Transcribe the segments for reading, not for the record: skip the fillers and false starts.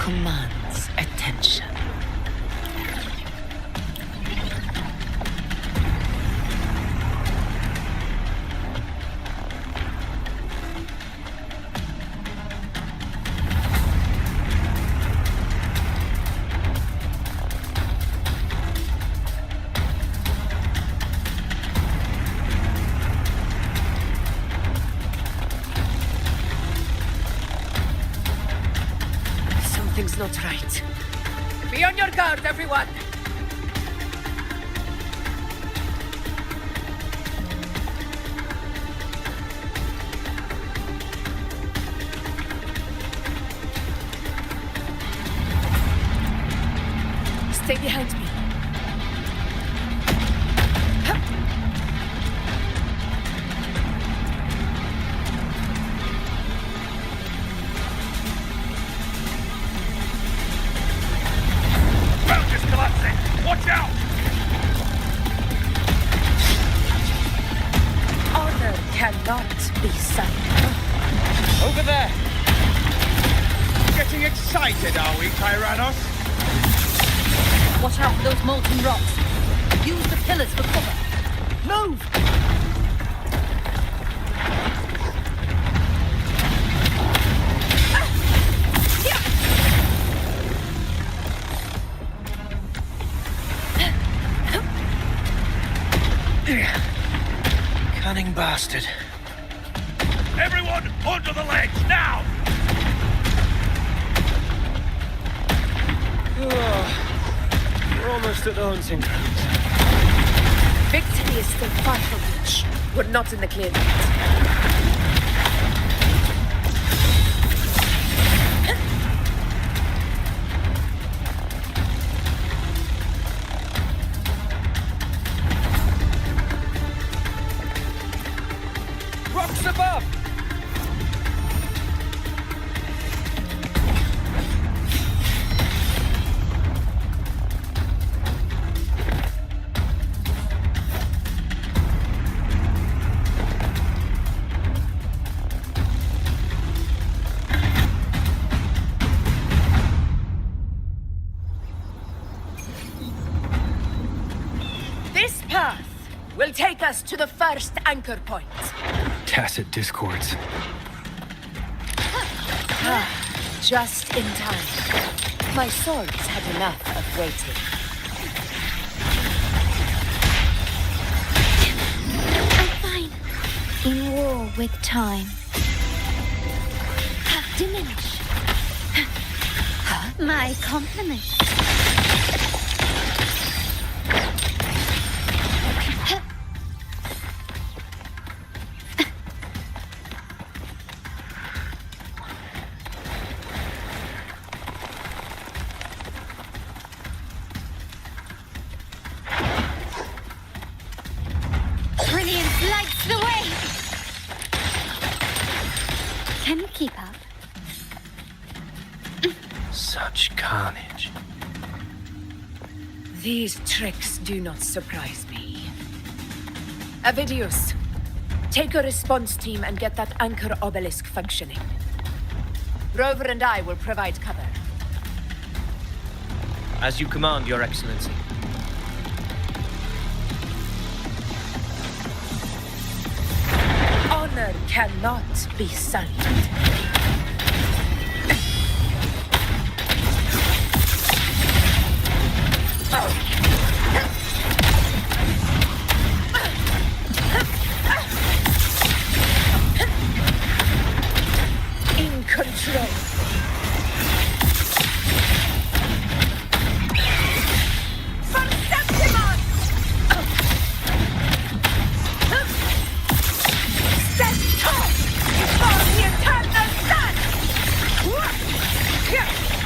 commands attention. Something's not right. Be on your guard, everyone! Stay behind me. Watch out! Honor cannot be sunk. Over there! Getting excited, are we, Tyrannos? Watch out for those molten rocks. Use the pillars for cover. Move! Cunning bastard. Everyone, onto the ledge, now! We're almost at the hunting grounds. Victory is still far from reach. We're not in the clear yet. Rocks above! This path will take us to the first anchor point. Tacit discords. Just in time. My swords had enough of waiting. I'm fine. In war with time. Diminish. My compliments. Brilliance lights the way! Can you keep up? Such carnage. These tricks do not surprise me. Avidius, take a response team and get that anchor obelisk functioning. Rover and I will provide cover. As you command, Your Excellency. Honor cannot be sullied. In control.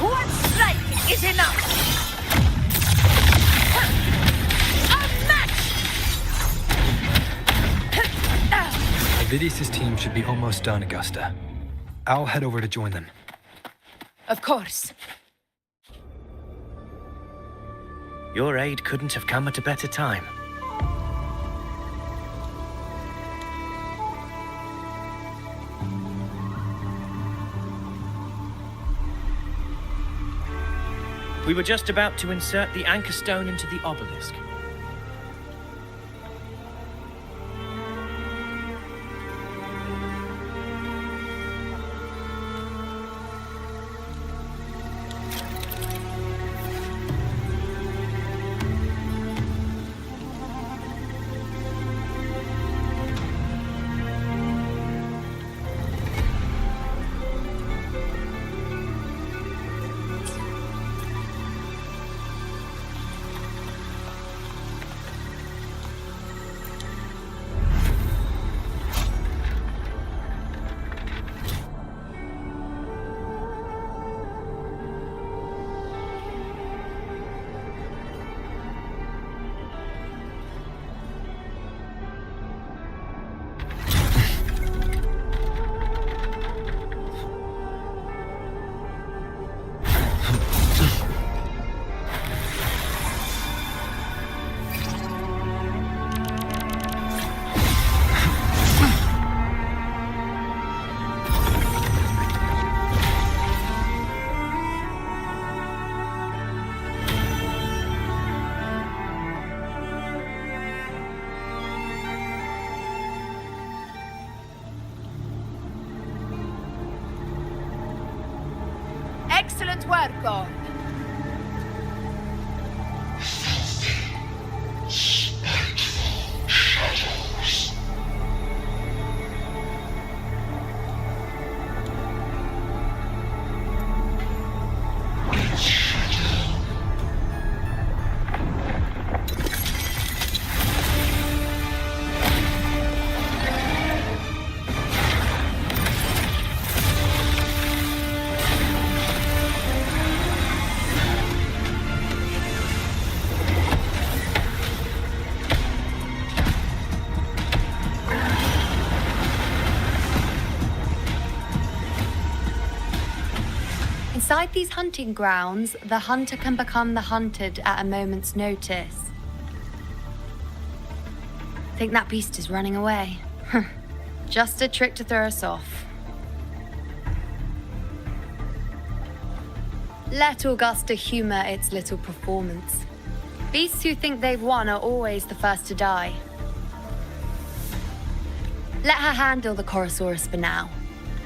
One strike is enough! Avidius' team should be almost done, Augusta. I'll head over to join them. Of course. Your aid couldn't have come at a better time. We were just about to insert the anchor stone into the obelisk. Excellent work, God. Inside these hunting grounds, the hunter can become the hunted at a moment's notice. Think that beast is running away? Just a trick to throw us off. Let Augusta humor its little performance. Beasts who think they've won are always the first to die. Let her handle the Chorosaurus for now.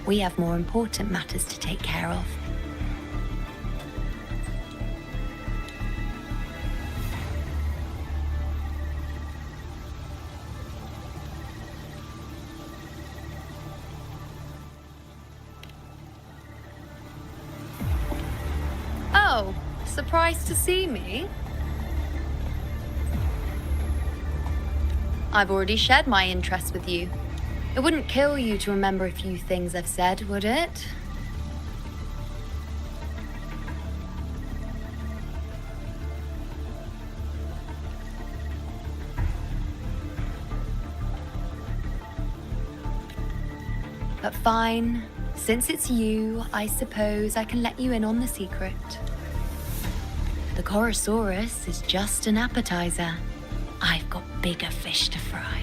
We have more important matters to take care of. Oh, surprised to see me? I've already shared my interest with you. It wouldn't kill you to remember a few things I've said, would it? But fine. Since it's you, I suppose I can let you in on the secret. The Chorosaurus is just an appetizer. I've got bigger fish to fry.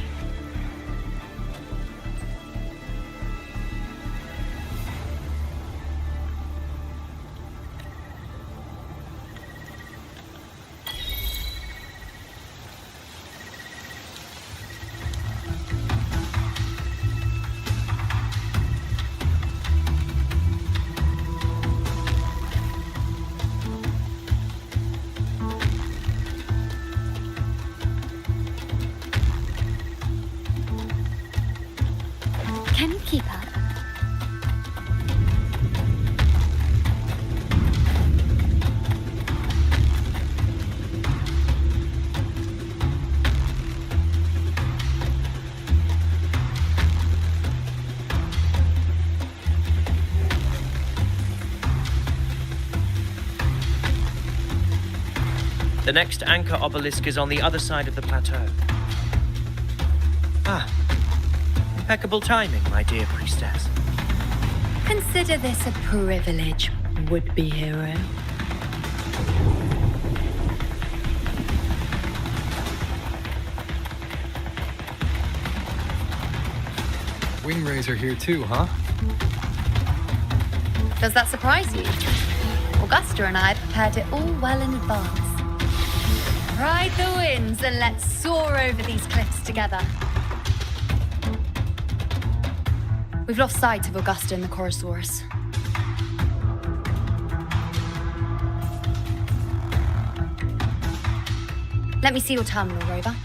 Can you keep up? The next anchor obelisk is on the other side of the plateau. Ah, impeccable timing, my dear priestess. Consider this a privilege, would-be hero. Wing rays are here too, huh? Does that surprise you? Or Augusta and I prepared it all well in advance. Ride the winds and let's soar over these cliffs together. We've lost sight of Augusta and the Chorosaurus. Let me see your terminal, Rover.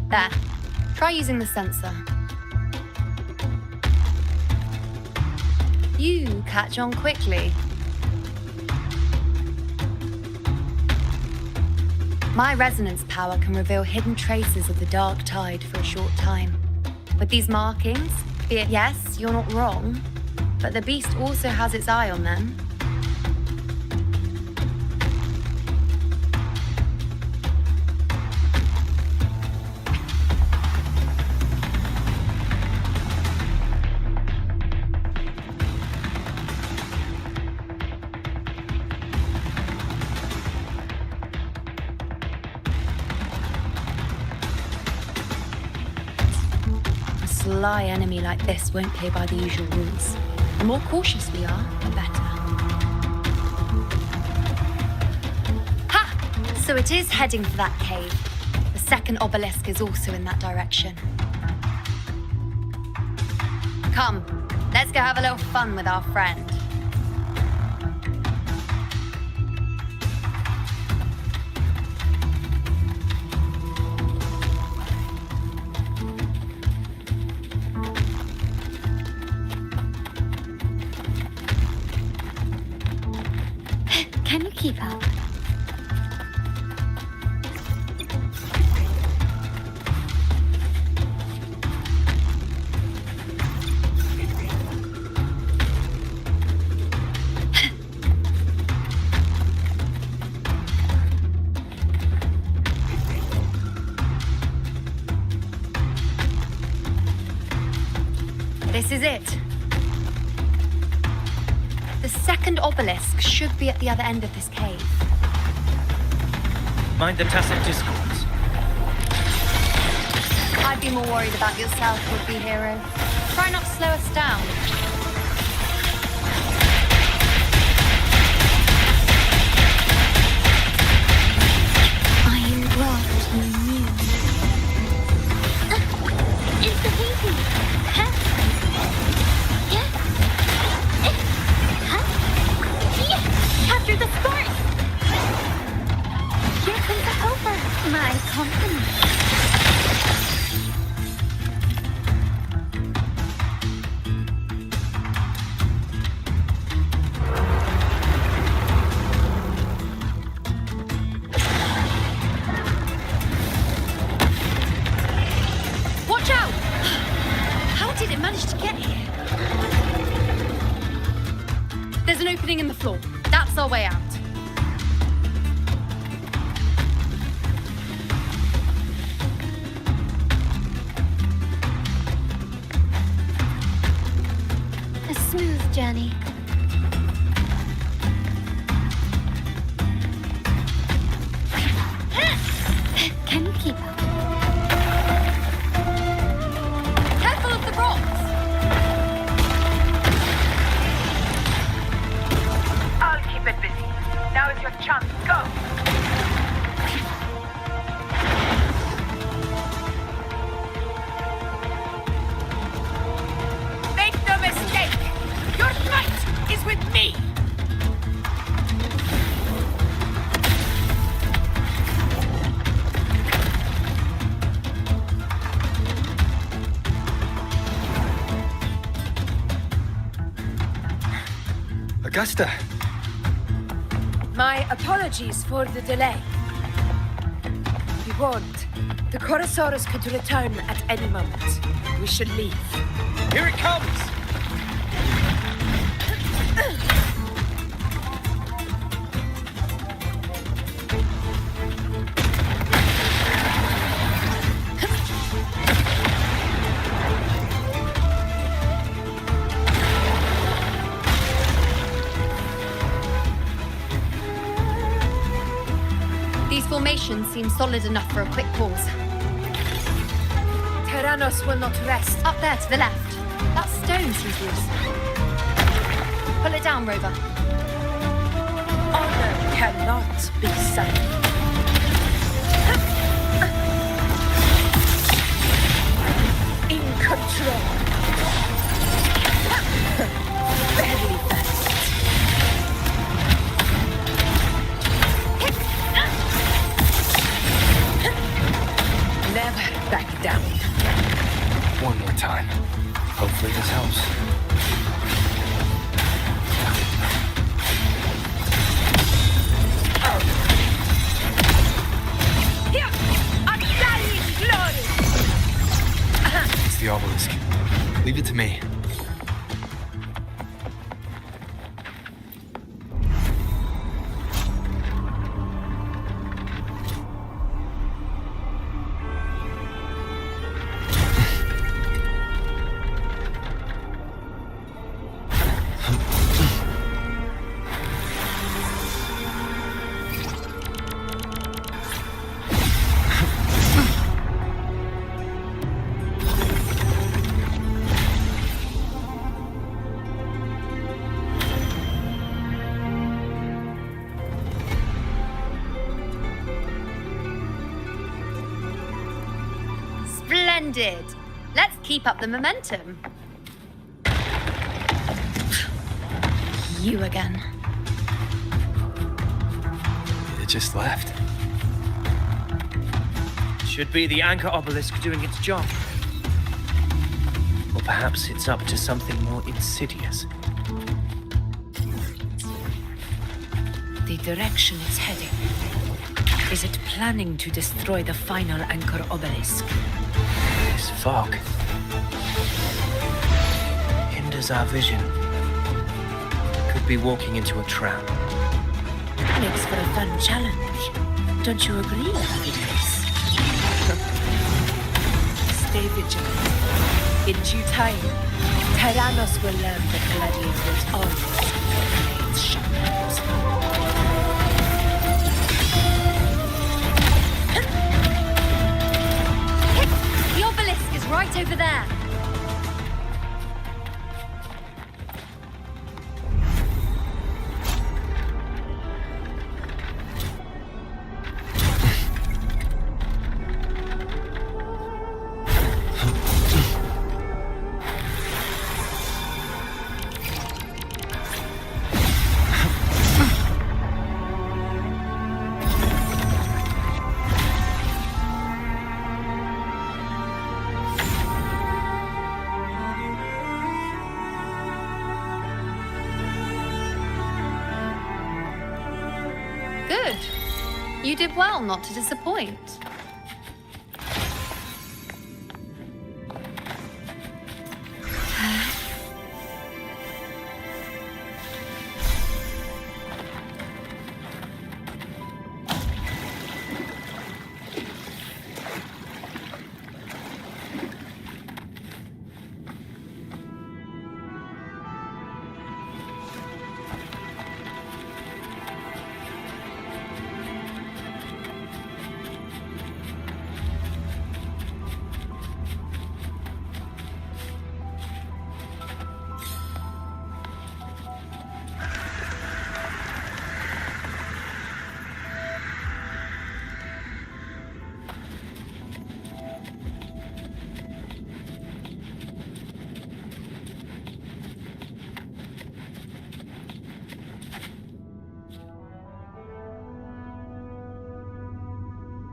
There. Try using the sensor. You catch on quickly. My resonance power can reveal hidden traces of the dark tide for a short time. With these markings, yes, you're not wrong, but the beast also has its eye on them. A sly enemy like this won't play by the usual rules. The more cautious we are, the better. Ha! So it is heading for that cave. The second obelisk is also in that direction. Come, let's go have a little fun with our friend. Can you keep up? This is it. The second obelisk should be at the other end of this cave. Mind the tacit discords. I'd be more worried about yourself, would-be hero. Try not to slow us down. I am what you knew. It's the painting. Huh? Yeah. Huh? Yeah. Capture the spark. Here comes the helper. My compliments. Watch out! How did it manage to get here? There's an opening in the floor. That's our way out. A smooth journey. Can you keep up? Careful of the rocks! I'll keep it busy. Now is your chance. Go! Make no mistake! Your fight is with me! Augusta! My apologies for the delay. Be warned, the Chorosaurus could return at any moment. We should leave. Here it comes! These formations seem solid enough for a quick pause. Tyrannos will not rest. Up there to the left. That stone seems loose. Pull it down, Rover. Honor cannot be silent. In control. Very fast. Never back down. One more time. Hopefully this helps. Here! Undying glory! It's the obelisk. Leave it to me. Splendid. Let's keep up the momentum. You again. It just left. Should be the anchor obelisk doing its job. Or perhaps it's up to something more insidious. The direction it's heading. Is it planning to destroy the final anchor obelisk? This fog hinders our vision. Could be walking into a trap. Makes for a fun challenge. Don't you agree, Agnes? Stay vigilant. In due time, Tyrannos will learn that gladiators always remains shadows. The obelisk is right over there. Good. You did well not to disappoint.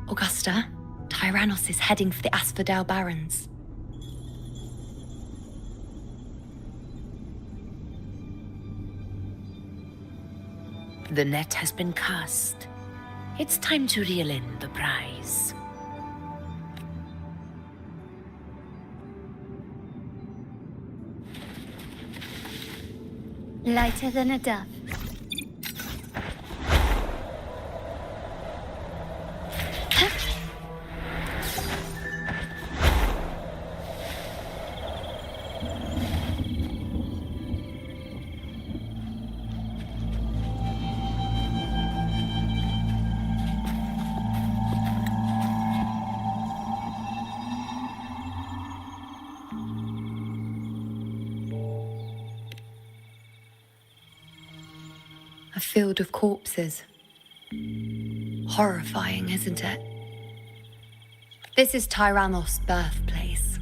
Augusta, Tyrannos is heading for the Asphodel Barrens. The net has been cast. It's time to reel in the prize. Lighter than a dove. A field of corpses. Horrifying, isn't it? This is Tyrannos' birthplace.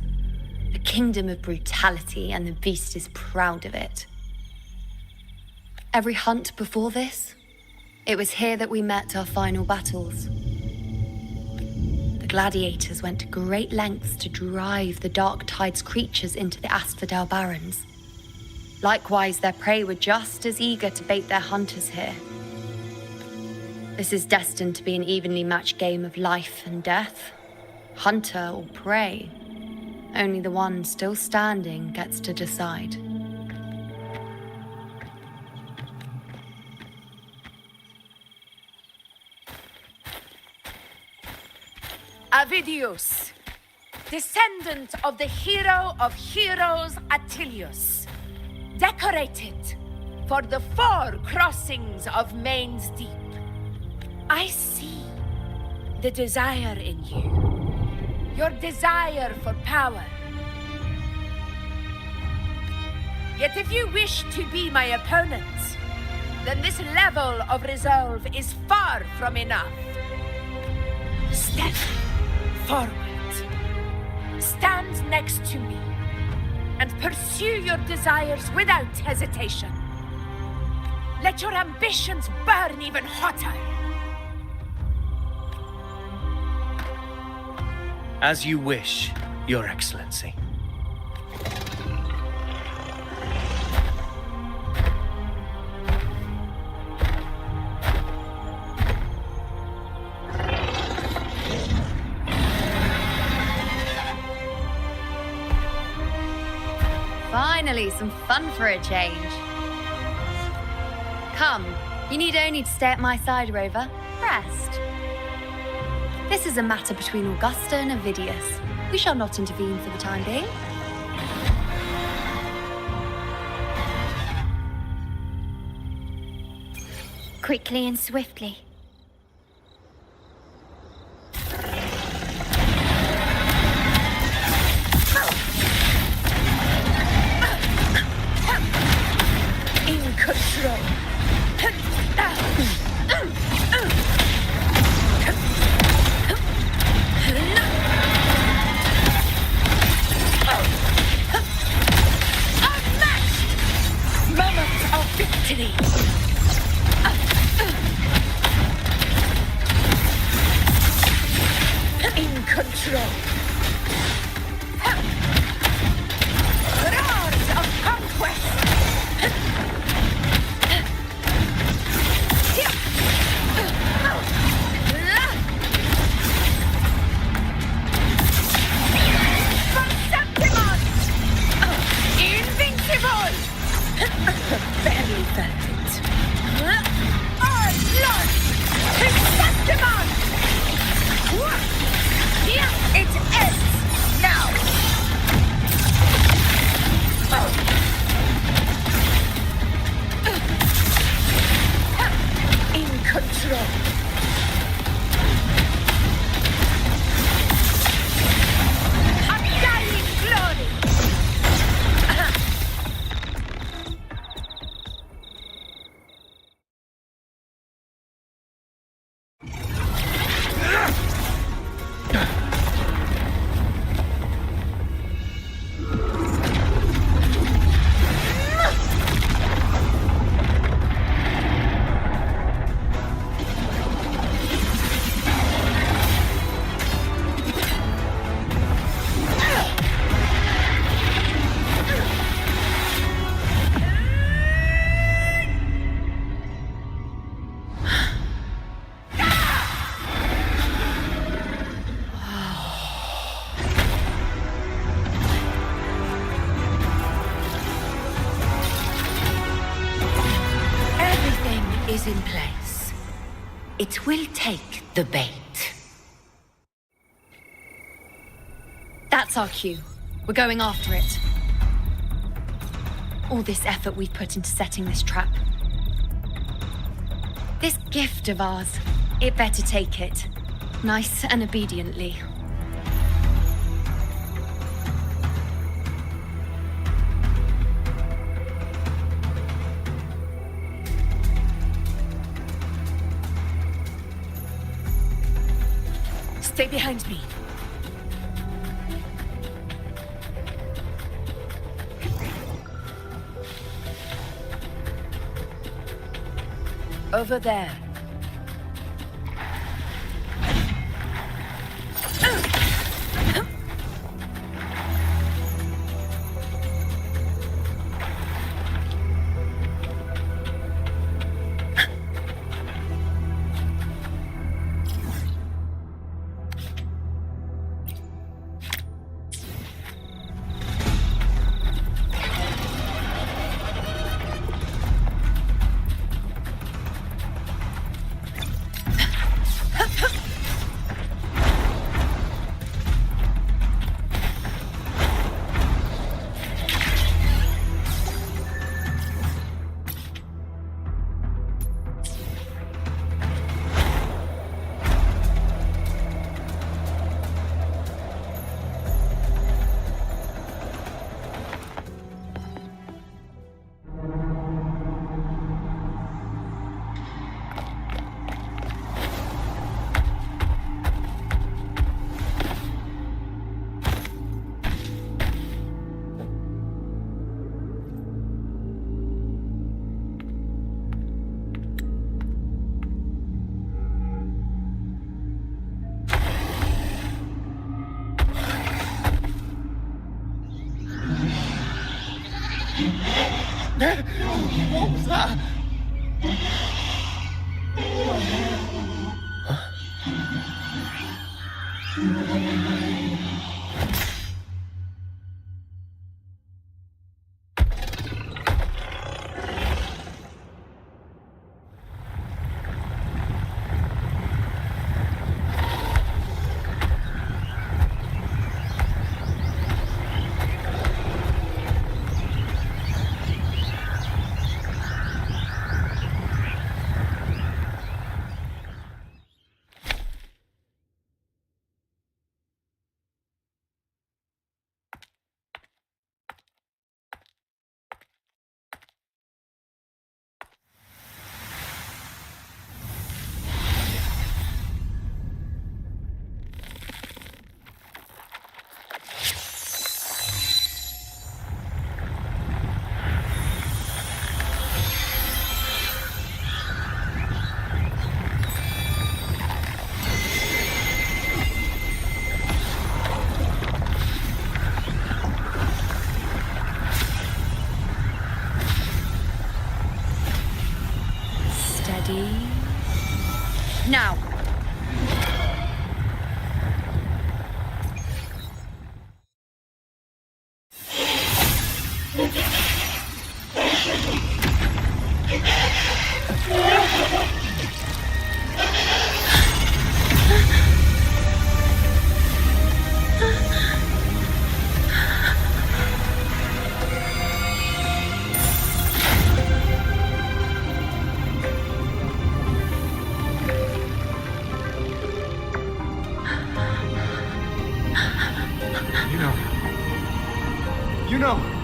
A kingdom of brutality, and the beast is proud of it. Every hunt before this, it was here that we met our final battles. The gladiators went to great lengths to drive the Dark Tide's creatures into the Asphodel Barrens. Likewise, their prey were just as eager to bait their hunters here. This is destined to be an evenly matched game of life and death. Hunter or prey. Only the one still standing gets to decide. Avidius, descendant of the hero of heroes Attilius, decorated for the 4 crossings of Main's Deep. I see the desire in you, your desire for power. Yet if you wish to be my opponent, then this level of resolve is far from enough. Step forward. Stand next to me and pursue your desires without hesitation. Let your ambitions burn even hotter. As you wish, Your Excellency. Finally, some fun for a change. Come, you need only to stay at my side, Rover. Rest. This is a matter between Augusta and Avidius. We shall not intervene for the time being. Quickly and swiftly. In control. Moment of victory! In control! Roars of conquest! Invincible! Very perfect. Our Lord! Chrysanthemum! Here it ends! Now! In control. Undying glory! Is in place. It will take the bait. That's our cue. We're going after it. All this effort we've put into setting this trap. This gift of ours, it better take it. Nice and obediently. Stay behind me. Over there. What was that? Now. Iuno!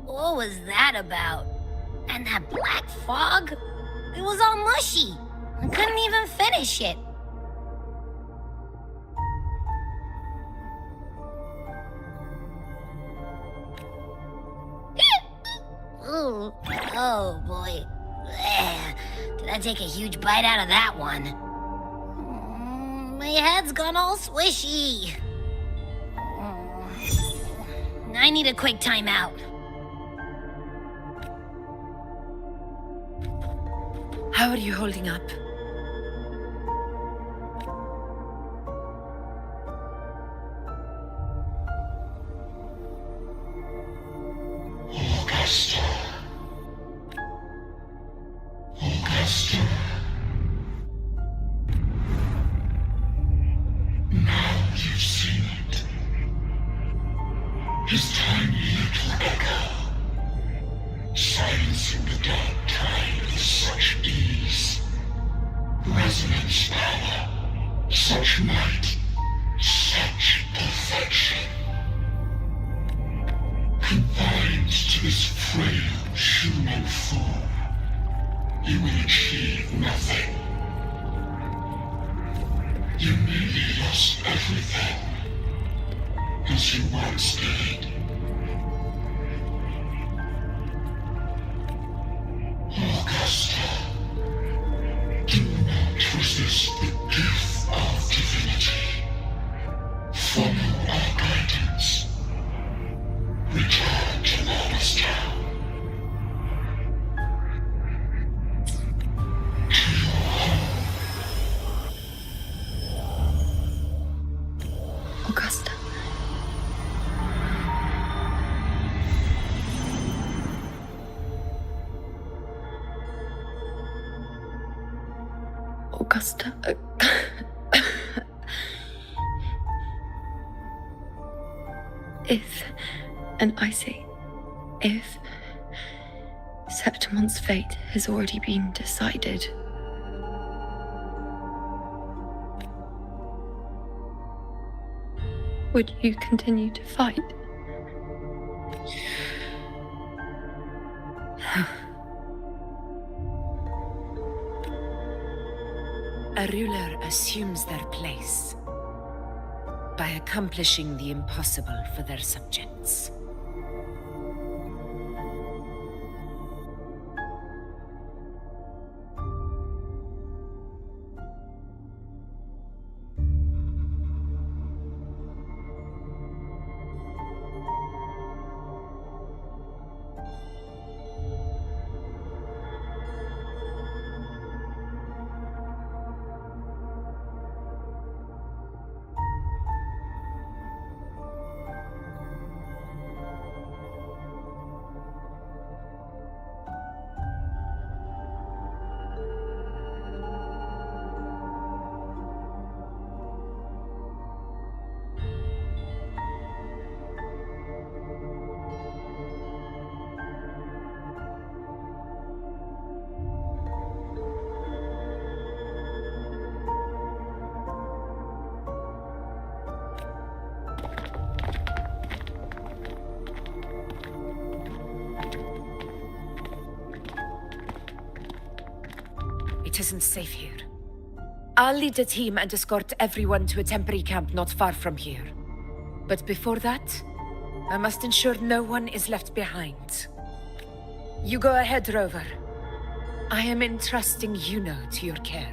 What was that about? And that black fog? It was all mushy. I couldn't even finish it. Ooh, oh boy. Did I take a huge bite out of that one? My head's gone all swishy. I need a quick timeout. How are you holding up? Augusta. Augusta. his tiny little echo, silencing the dark tide with such ease. Resonance power, such might, such perfection. Confined to this frail human form, you will achieve nothing. You nearly lost everything, as you once did. Augusta, do not resist the gift of divinity. Follow our guidance. Return to Augusta. To your home. Augusta. Augusta. If, and I say, if Septimon's fate has already been decided, would you continue to fight? A ruler assumes their place by accomplishing the impossible for their subjects. It isn't safe here. I'll lead a team and escort everyone to a temporary camp not far from here. But before that, I must ensure no one is left behind. You go ahead, Rover. I am entrusting Iuno to your care.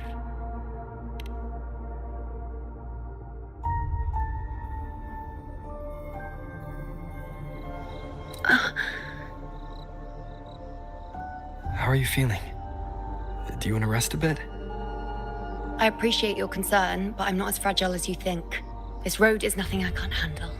How are you feeling? Do you want to rest a bit? I appreciate your concern, but I'm not as fragile as you think. This road is nothing I can't handle.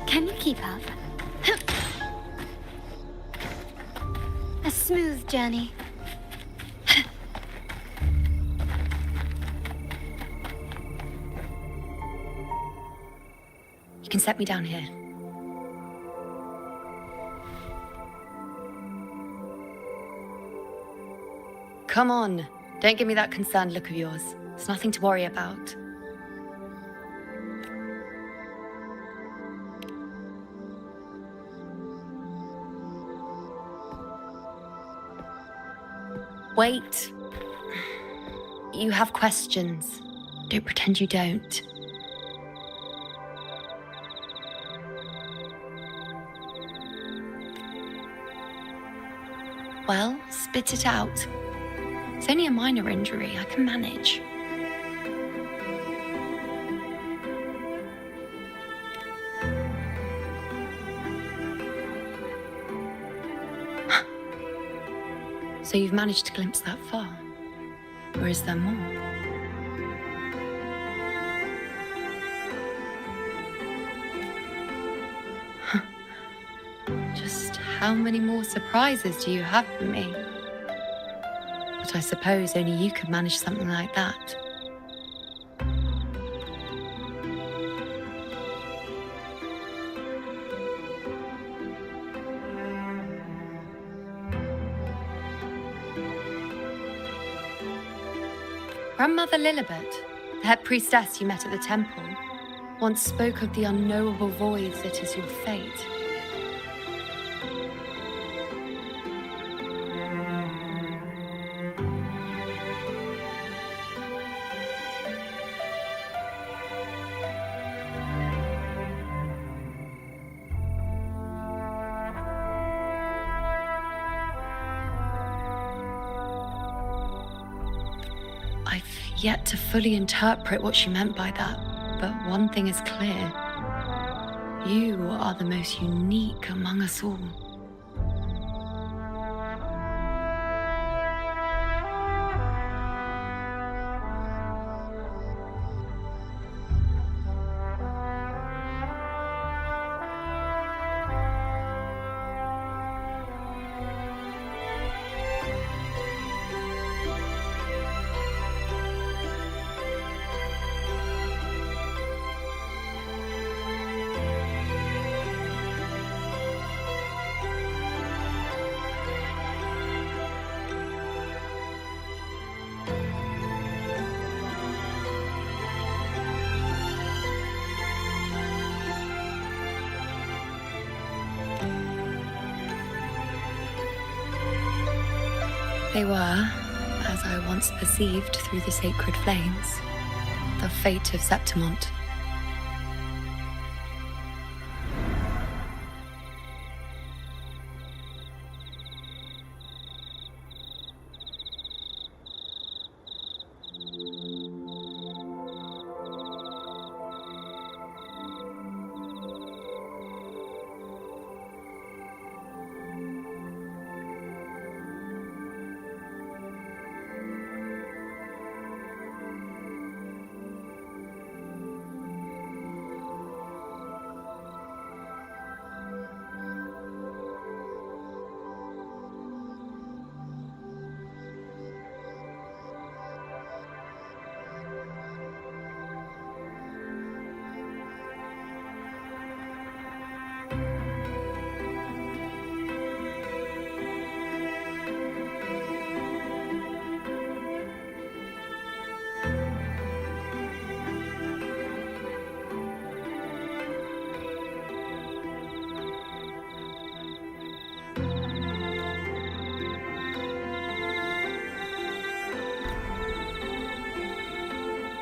Can you keep up? A smooth journey. You can set me down here. Come on. Don't give me that concerned look of yours. It's nothing to worry about. Wait. You have questions. Don't pretend you don't. Well, spit it out. It's only a minor injury. I can manage. So you've managed to glimpse that far? Or is there more? how many more surprises do you have for me? But I suppose only you could manage something like that. Grandmother Lilibet, the head priestess you met at the temple, once spoke of the unknowable voids that is your fate. I've yet to fully interpret what she meant by that, but one thing is clear. You are the most unique among us all. They were, as I once perceived through the sacred flames, the fate of Septimont.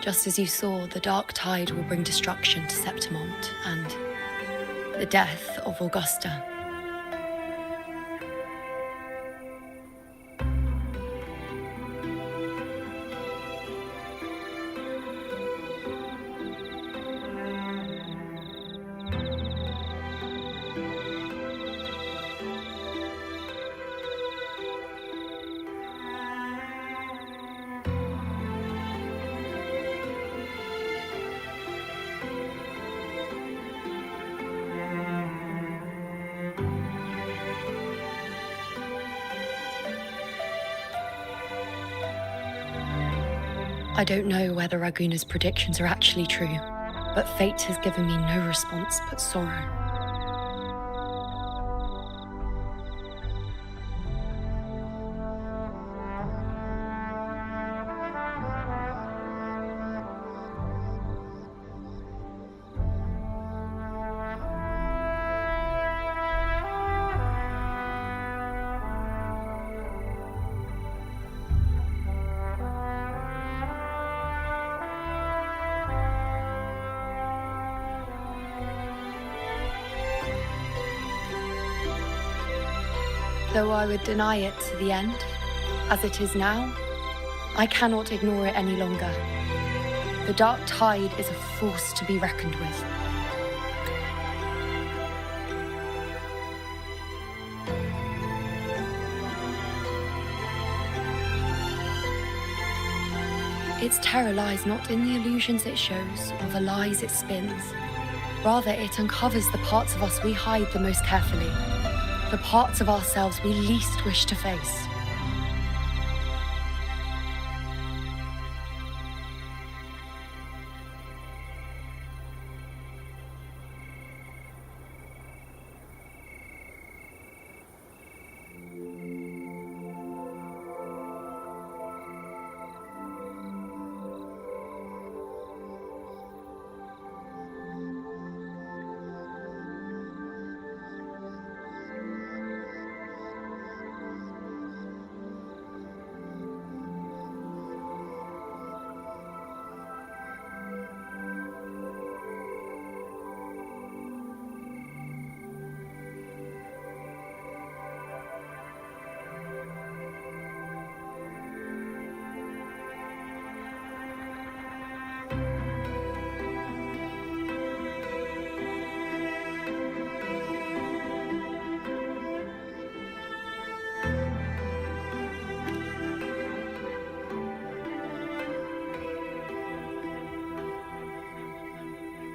Just as you saw, the dark tide will bring destruction to Septimont and the death of Augusta. I don't know whether Raguna's predictions are actually true, but fate has given me no response but sorrow. Though I would deny it to the end, as it is now, I cannot ignore it any longer. The dark tide is a force to be reckoned with. Its terror lies not in the illusions it shows or the lies it spins. Rather, it uncovers the parts of us we hide the most carefully. The parts of ourselves we least wish to face.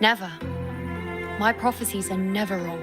Never. My prophecies are never wrong.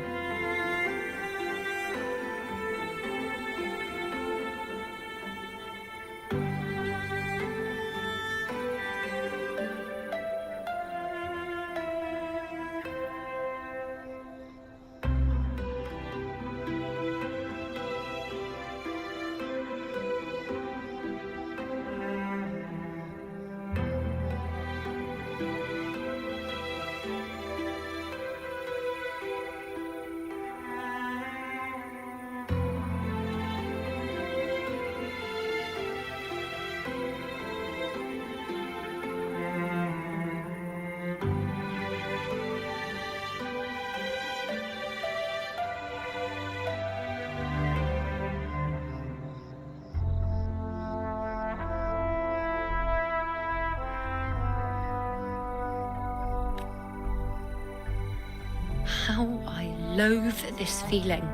How I loathe this feeling.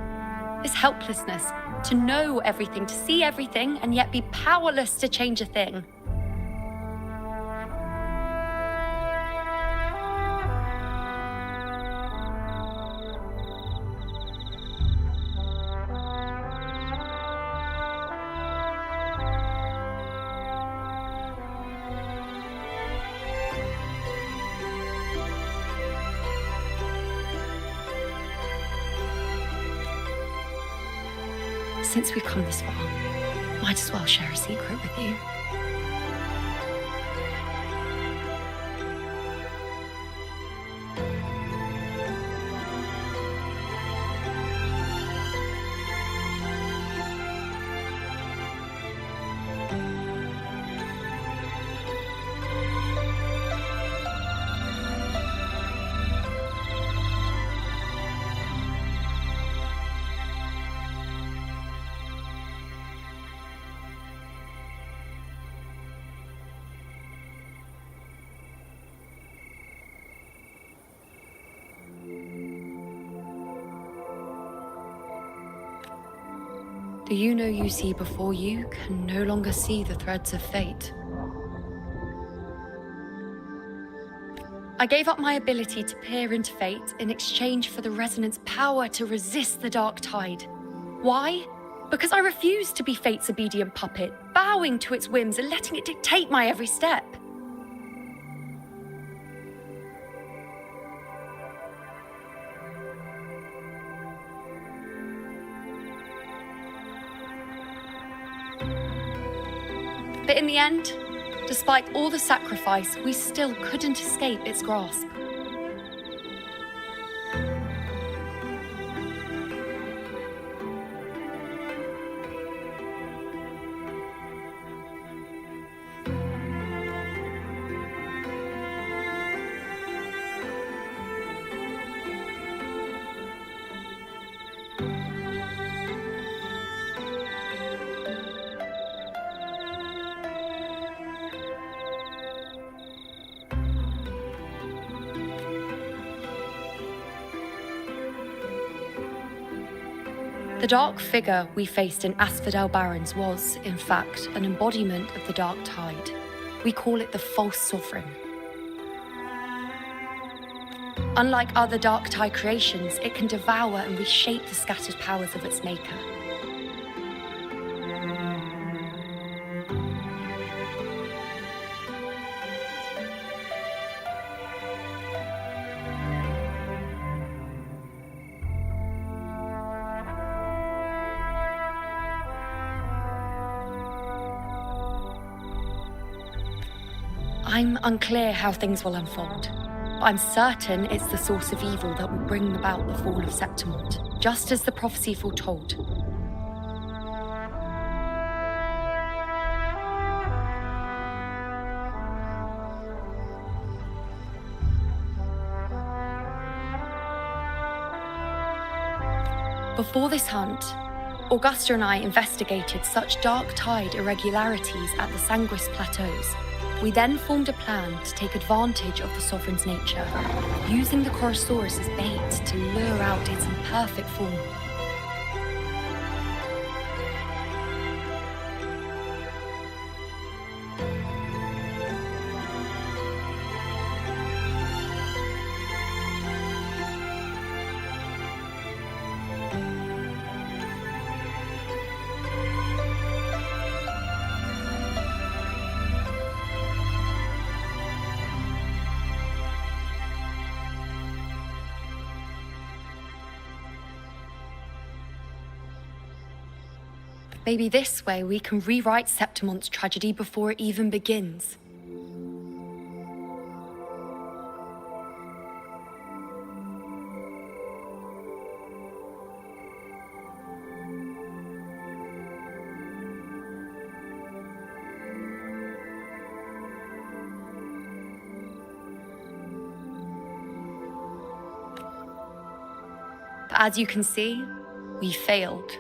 This helplessness. To know everything, to see everything, and yet be powerless to change a thing. Since we've come this far, might as well share a secret with you. The Iuno you see before you can no longer see the threads of fate. I gave up my ability to peer into fate in exchange for the resonance power to resist the dark tide. Why? Because I refused to be fate's obedient puppet, bowing to its whims and letting it dictate my every step. But in the end, despite all the sacrifice, we still couldn't escape its grasp. The dark figure we faced in Asphodel Barrens was, in fact, an embodiment of the dark tide. We call it the false sovereign. Unlike other Dark Tide creations, it can devour and reshape the scattered powers of its maker. I'm unclear how things will unfold. I'm certain it's the source of evil that will bring about the fall of Septimont, just as the prophecy foretold. Before this hunt, Augusta and I investigated such Dark Tide irregularities at the Sangris Plateaus. We then formed a plan to take advantage of the Sovereign's nature, using the Chorosaurus as bait to lure out its imperfect form. Maybe this way we can rewrite Septimont's tragedy before it even begins. But as you can see, we failed.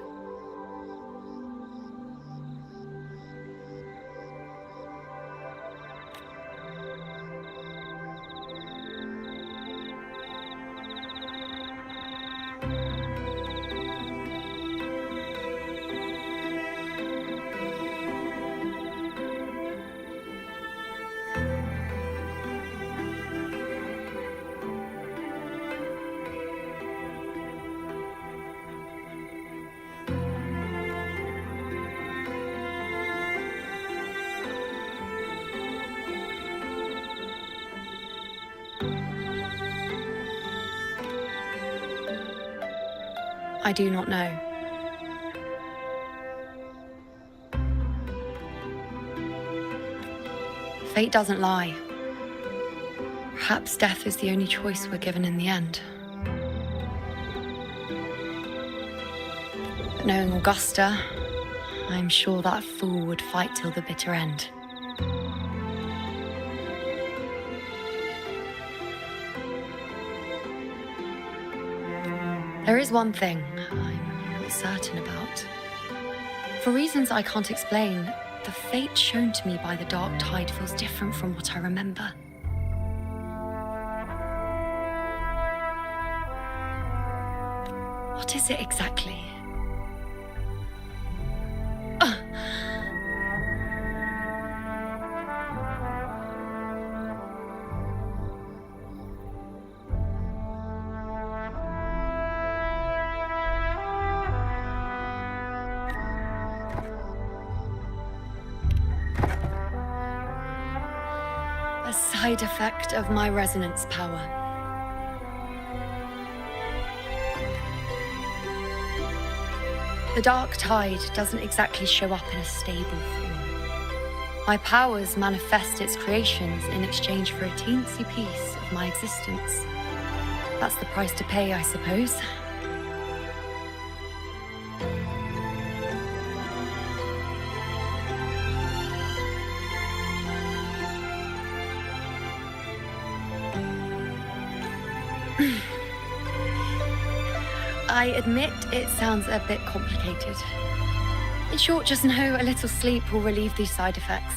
I do not know. Fate doesn't lie. Perhaps death is the only choice we're given in the end. But knowing Augusta, I'm sure that fool would fight till the bitter end. There is one thing I'm not certain about. For reasons I can't explain, the fate shown to me by the Dark Tide feels different from what I remember. What is it exactly? A side effect of my resonance power. The Dark Tide doesn't exactly show up in a stable form. My powers manifest its creations in exchange for a teensy piece of my existence. That's the price to pay, I suppose. I admit it sounds a bit complicated. In short, just know a little sleep will relieve these side effects.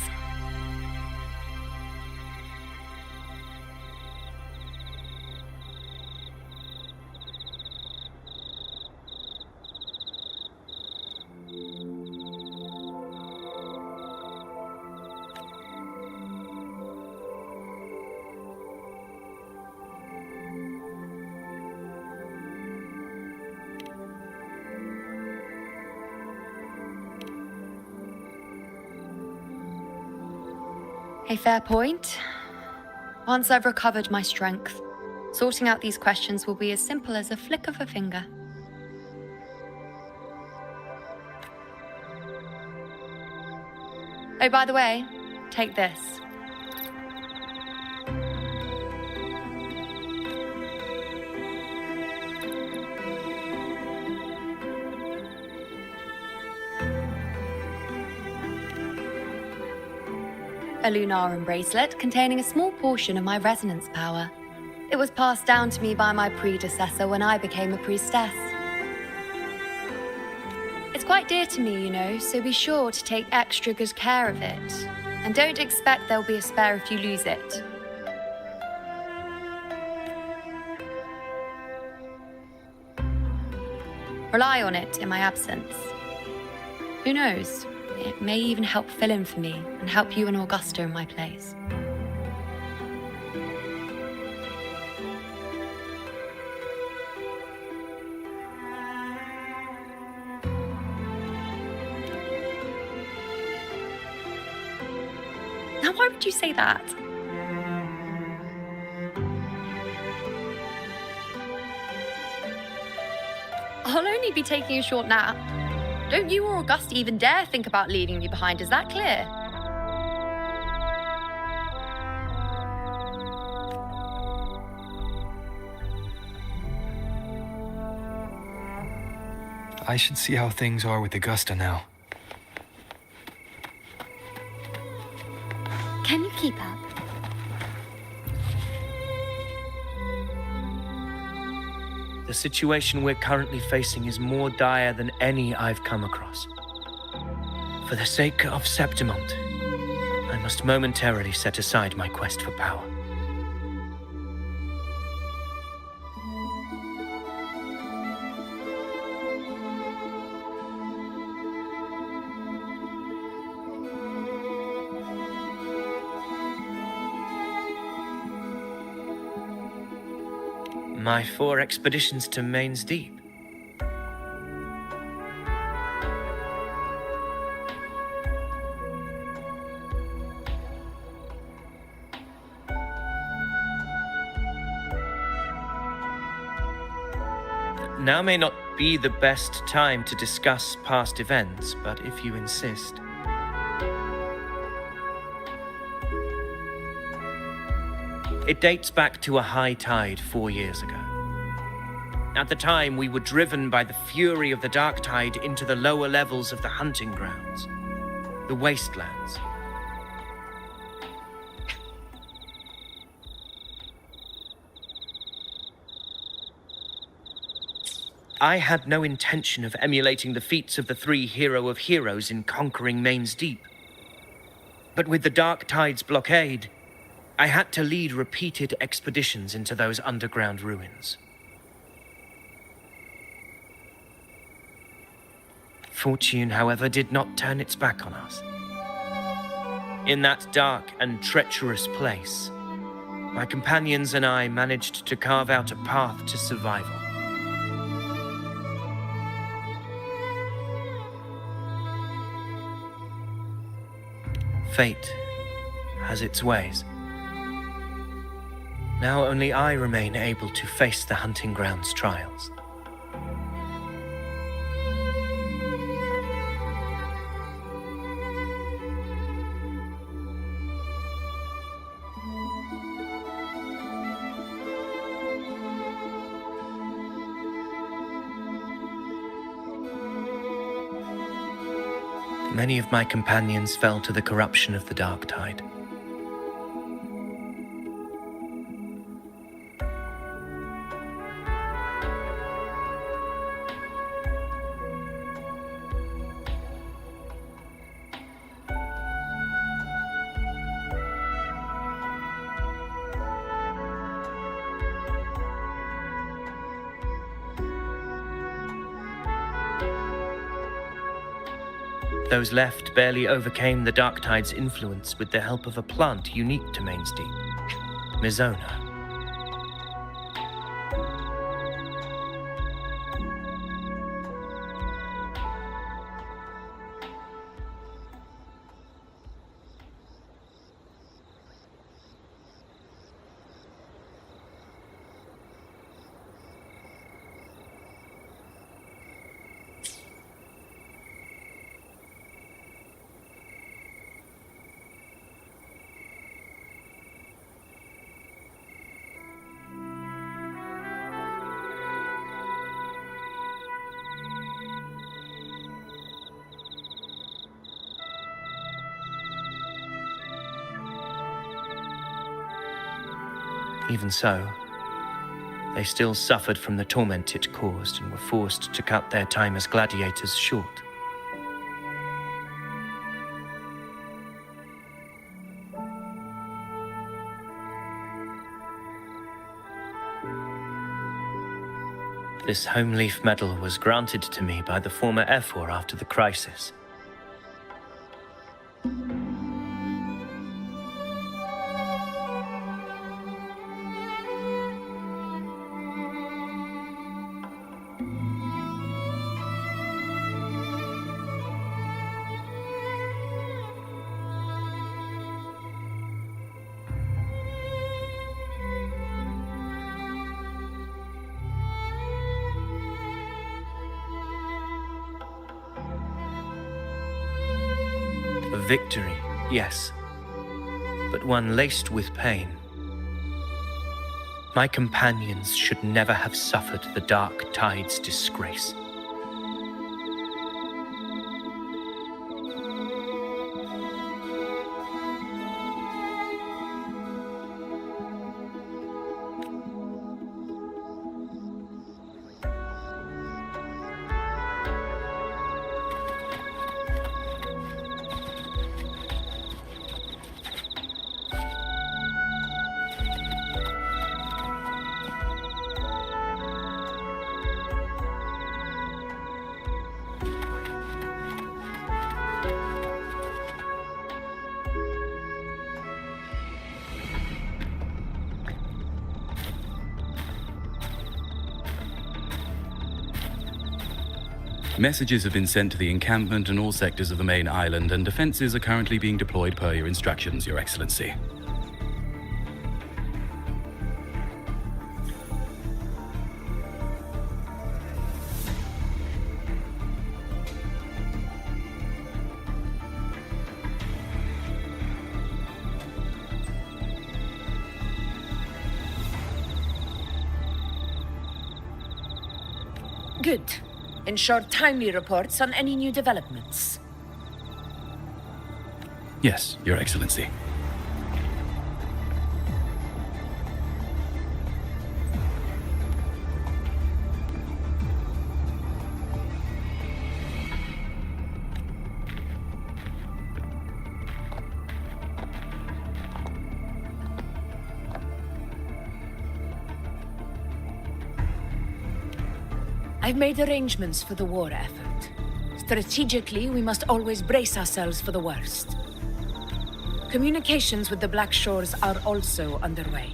A fair point. Once I've recovered my strength, sorting out these questions will be as simple as a flick of a finger. Oh, by the way, take this. A Lunarum bracelet containing a small portion of my resonance power. It was passed down to me by my predecessor when I became a priestess. It's quite dear to me, you know, so be sure to take extra good care of it. And don't expect there'll be a spare if you lose it. Rely on it in my absence. Who knows? It may even help fill in for me and help you and Augusta in my place. Now, why would you say that? I'll only be taking a short nap. Don't you or Augusta even dare think about leaving me behind, is that clear? I should see how things are with Augusta now. Can you keep up? The situation we're currently facing is more dire than any I've come across. For the sake of Septimont, I must momentarily set aside my quest for power. My 4 expeditions to Main's Deep. Now may not be the best time to discuss past events, but if you insist. It dates back to a high tide 4 years ago. At the time, we were driven by the fury of the dark tide into the lower levels of the hunting grounds, the wastelands. I had no intention of emulating the feats of the 3 hero of heroes in conquering Main's Deep. But with the dark tide's blockade, I had to lead repeated expeditions into those underground ruins. Fortune, however, did not turn its back on us. In that dark and treacherous place, my companions and I managed to carve out a path to survival. Fate has its ways. Now only I remain able to face the hunting grounds trials. Many of my companions fell to the corruption of the dark tide. Those left barely overcame the dark tide's influence with the help of a plant unique to Main's Deep, Mizona. Even so, they still suffered from the torment it caused and were forced to cut their time as gladiators short. This home leaf medal was granted to me by the former Ephor after the crisis. A victory, yes, but one laced with pain. My companions should never have suffered the Dark Tide's disgrace. Messages have been sent to the encampment and all sectors of the main island, and defenses are currently being deployed per your instructions, Your Excellency. Good. Ensure timely reports on any new developments. Yes, Your Excellency. I've made arrangements for the war effort. Strategically, we must always brace ourselves for the worst. Communications with the Black Shores are also underway.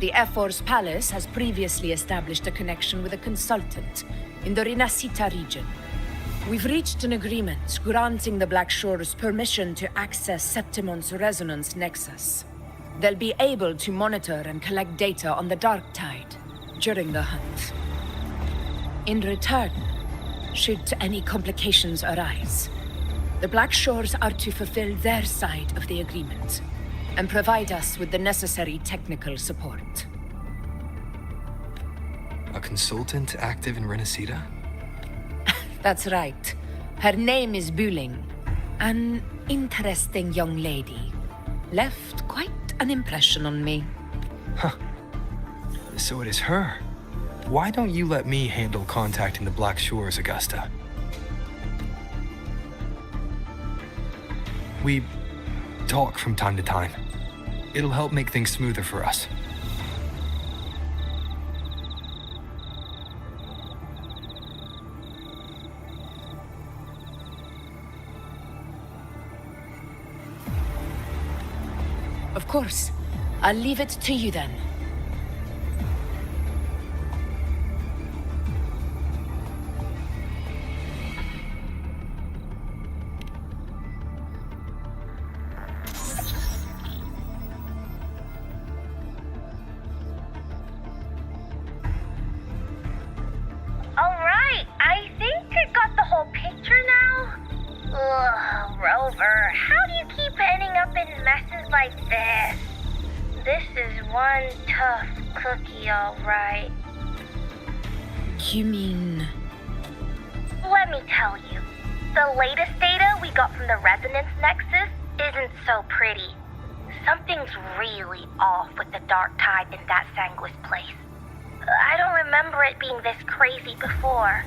The Ephor's palace has previously established a connection with a consultant in the Rinascita region. We've reached an agreement granting the Black Shores permission to access Septimon's resonance nexus. They'll be able to monitor and collect data on the Dark Tide during the hunt. In return, should any complications arise, the Black Shores are to fulfill their side of the agreement and provide us with the necessary technical support. A consultant active in Rinascita? That's right. Her name is Wuthering. An interesting young lady. Left quite an impression on me. Huh. So it is her. Why don't you let me handle contacting the Black Shores, Augusta? We talk from time to time. It'll help make things smoother for us. Of course. I'll leave it to you then. Alright, I think I got the whole picture now. Ugh, Rover, how do you keep ending up in messes like this? This is one tough cookie, alright. You mean... Let me tell you, the latest data we got from the Resonance Nexus isn't so pretty. Something's really off with the dark tide in that Sanguis place. I don't remember it being this crazy before.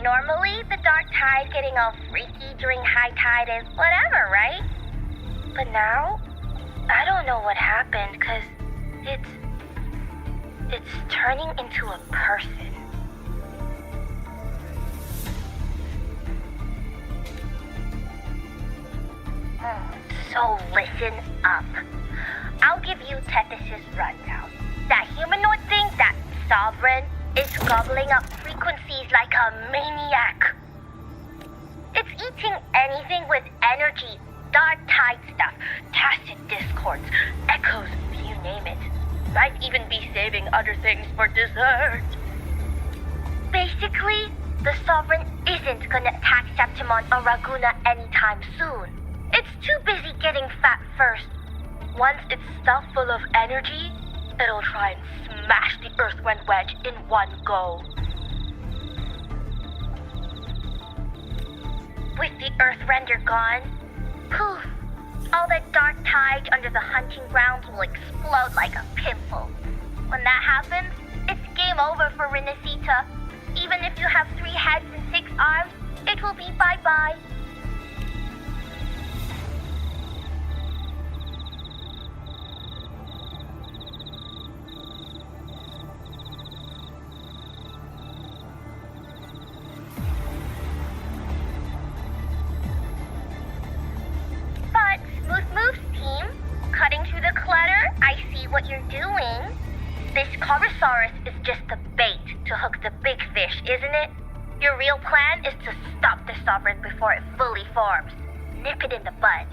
Normally, the dark tide getting all freaky during high tide is whatever, right? But now, I don't know what happened, cause it's turning into a person. So listen up. I'll give you Tethys' rundown. That humanoid thing, that sovereign, is gobbling up frequencies like a maniac. It's eating anything with energy, dark tide stuff, tacit discords, echoes, you name it. Might even be saving other things for dessert. Basically, the Sovereign isn't gonna attack Septimon or Raguna anytime soon. It's too busy getting fat first. Once it's stuffed full of energy, it'll try and smash the Earthwind Wedge in one go. With the Earthrender gone, poof, all that dark tide under the hunting grounds will explode like a pimple. When that happens, it's game over for Renacita. Even if you have 3 heads and 6 arms, it will be bye-bye. What you're doing. This Corosaurus is just the bait to hook the big fish, isn't it? Your real plan is to stop the Sovereign before it fully forms. Nip it in the bud.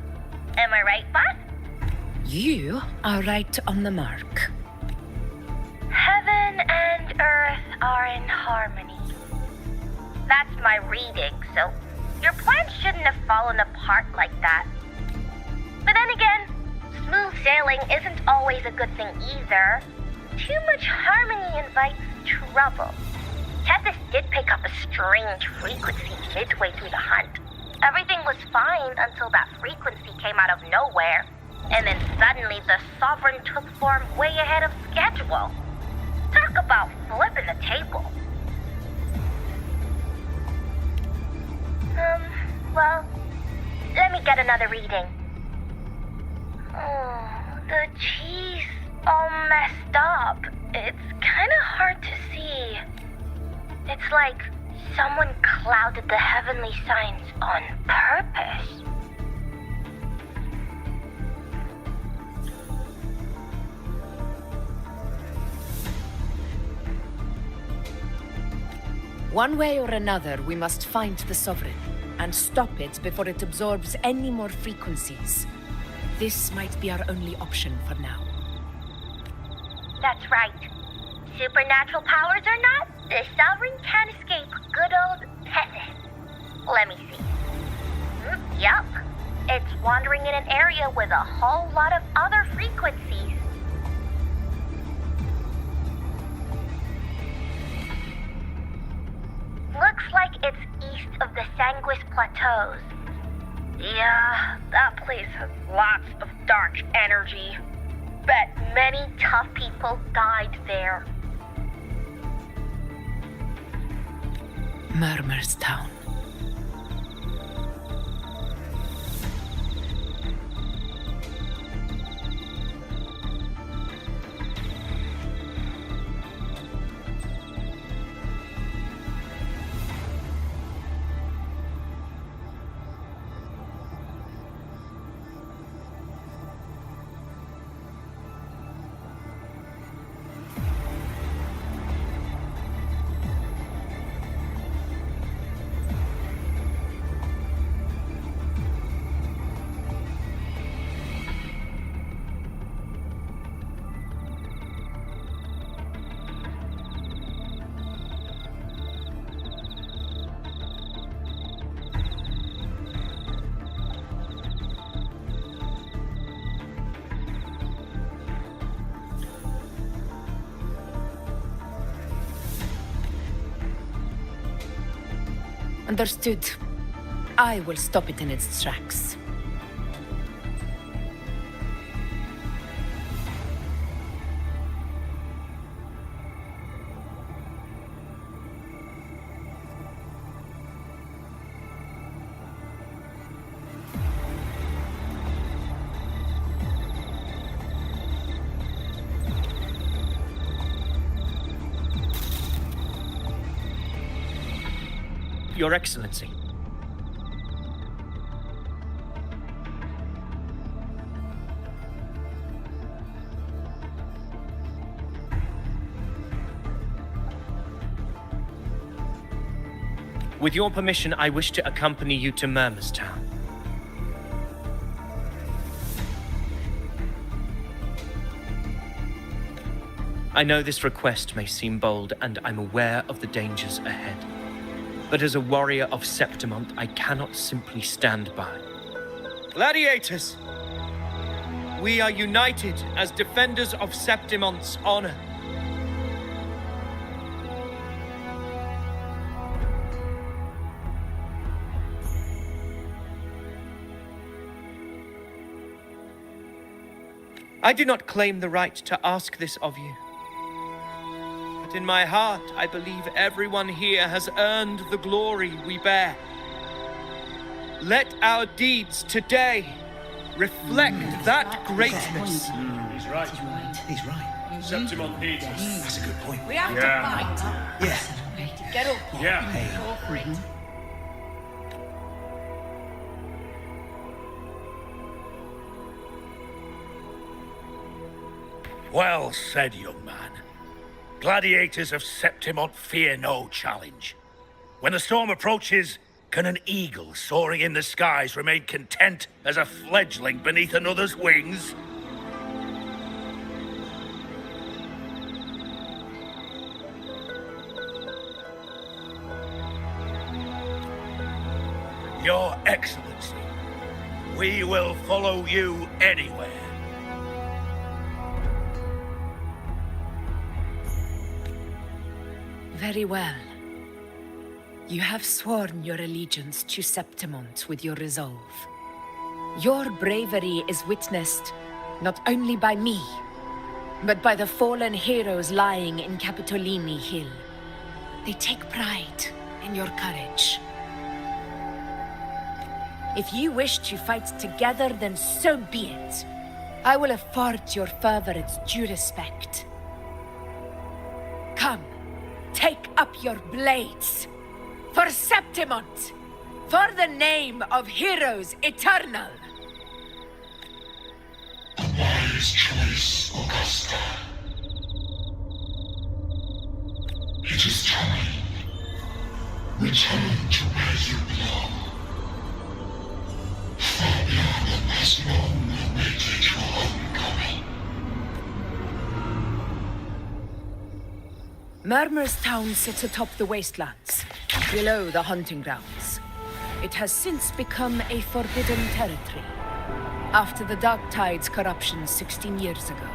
Am I right, boss? You are right on the mark. Heaven and Earth are in harmony. That's my reading, so your plan shouldn't have fallen apart like that. But then again, smooth sailing isn't always a good thing either. Too much harmony invites trouble. Tethys did pick up a strange frequency midway through the hunt. Everything was fine until that frequency came out of nowhere. And then suddenly the Sovereign took form way ahead of schedule. Talk about flipping the table. Well, let me get another reading. Oh, the cheese all messed up. It's kind of hard to see. It's like someone clouded the heavenly signs on purpose. One way or another, we must find the Sovereign and stop it before it absorbs any more frequencies. This might be our only option for now. That's right. Supernatural powers or not, the Sovereign can't escape good old Tethys. Let me see. Yup. It's wandering in an area with a whole lot of other frequencies. Looks like it's east of the Sanguis Plateaus. Yeah, that place has lots of dark energy. Bet many tough people died there. Murmur's Town. Understood. I will stop it in its tracks. Your Excellency. With your permission, I wish to accompany you to Murmurstown. I know this request may seem bold, and I'm aware of the dangers ahead. But as a warrior of Septimont, I cannot simply stand by. Gladiators! We are united as defenders of Septimont's honor. I do not claim the right to ask this of you. But in my heart, I believe everyone here has earned the glory we bear. Let our deeds today reflect that greatness. He's right. He's right. Septimont needs us. That's a good point. We have Yeah. to fight. Yeah. Get up. Yeah. Go for it. Well said, young man. Gladiators of Septimont fear no challenge. When the storm approaches, can an eagle soaring in the skies remain content as a fledgling beneath another's wings? Your Excellency, we will follow you anywhere. Very well. You have sworn your allegiance to Septimont with your resolve. Your bravery is witnessed not only by me, but by the fallen heroes lying in Capitolini Hill. They take pride in your courage. If you wish to fight together, then so be it. I will afford your fervor its due respect. Come, take up your blades. For Septimont! For the name of heroes eternal! A wise choice, Augusta. It is time. Return to where you belong. Fabian has long awaited your homecoming. Murmurstown sits atop the wastelands, below the hunting grounds. It has since become a forbidden territory, after the Dark Tide's corruption 16 years ago.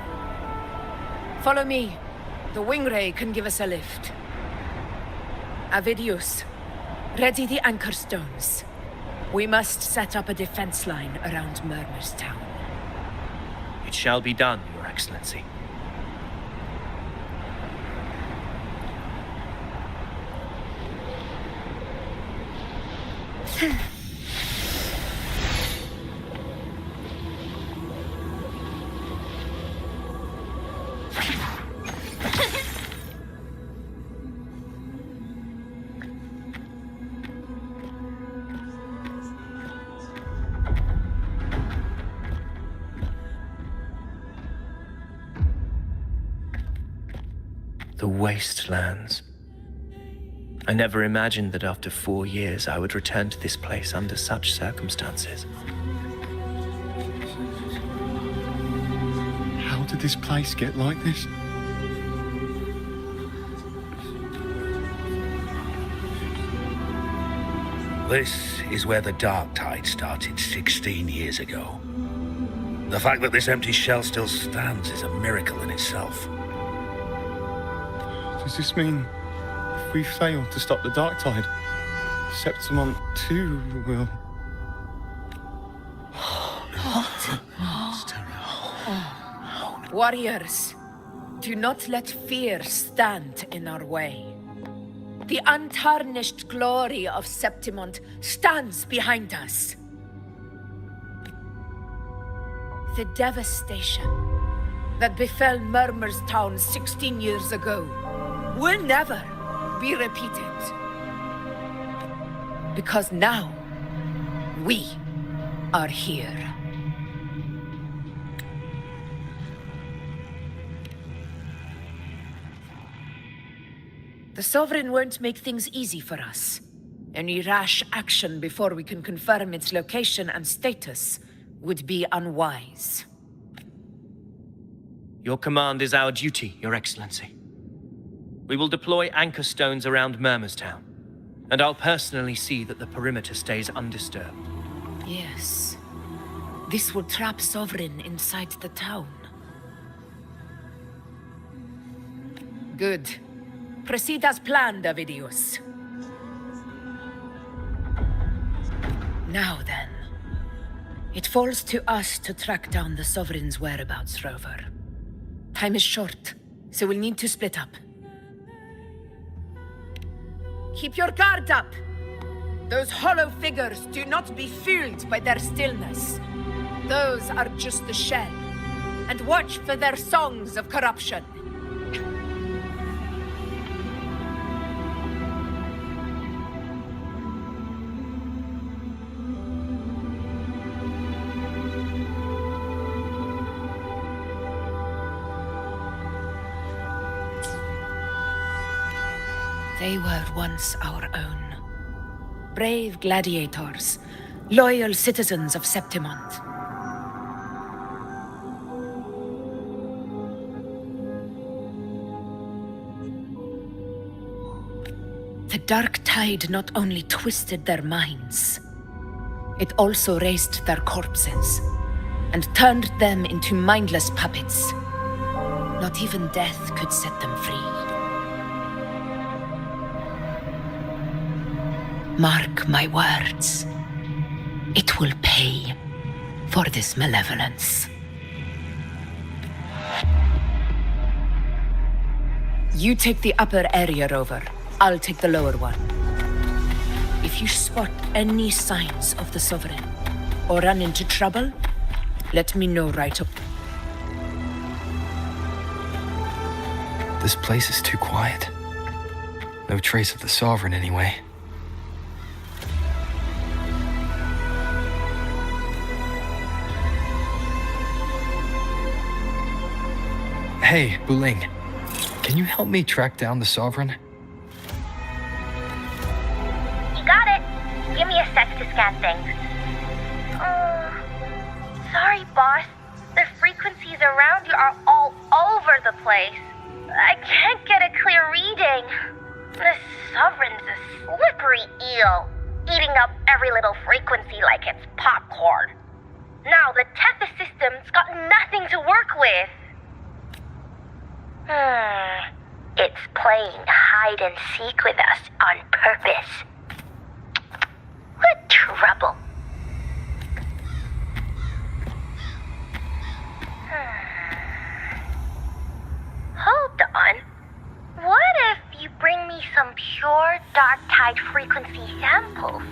Follow me. The Wingray can give us a lift. Avidius, ready the anchor stones. We must set up a defense line around Murmurstown. It shall be done, Your Excellency. The wastelands. I never imagined that after 4 years I would return to this place under such circumstances. How did this place get like this? This is where the Dark Tide started 16 years ago. The fact that this empty shell still stands is a miracle in itself. Does this mean if we fail to stop the Dark Tide, Septimont too will. Warriors, do not let fear stand in our way. The untarnished glory of Septimont stands behind us. The devastation that befell Murmur's town 16 years ago will never be repeated. Because now, we are here. The Sovereign won't make things easy for us. Any rash action before we can confirm its location and status would be unwise. Your command is our duty, Your Excellency. We will deploy anchor stones around Murmurstown, and I'll personally see that the perimeter stays undisturbed. Yes. This will trap Sovereign inside the town. Good. Proceed as planned, Avidius. Now then. It falls to us to track down the Sovereign's whereabouts, Rover. Time is short, so we'll need to split up. Keep your guard up! Those hollow figures do not be fooled by their stillness. Those are just the shell. And watch for their songs of corruption. They were once our own. Brave gladiators, loyal citizens of Septimont. The dark tide not only twisted their minds, it also raised their corpses and turned them into mindless puppets. Not even death could set them free. Mark my words. It will pay for this malevolence. You take the upper area, Rover. I'll take the lower one. If you spot any signs of the Sovereign, or run into trouble, let me know right up. This place is too quiet. No trace of the Sovereign anyway. Hey, Wuthering. Can you help me track down the Sovereign? You got it. Give me a sec to scan things. Sorry, boss. The frequencies around you are all over the place. I can't get a clear reading. The Sovereign's a slippery eel, eating up every little frequency like it's popcorn. Now the Tethys system's got nothing to work with. It's playing hide and seek with us on purpose. What trouble. Hold on. What if you bring me some pure dark tide frequency samples?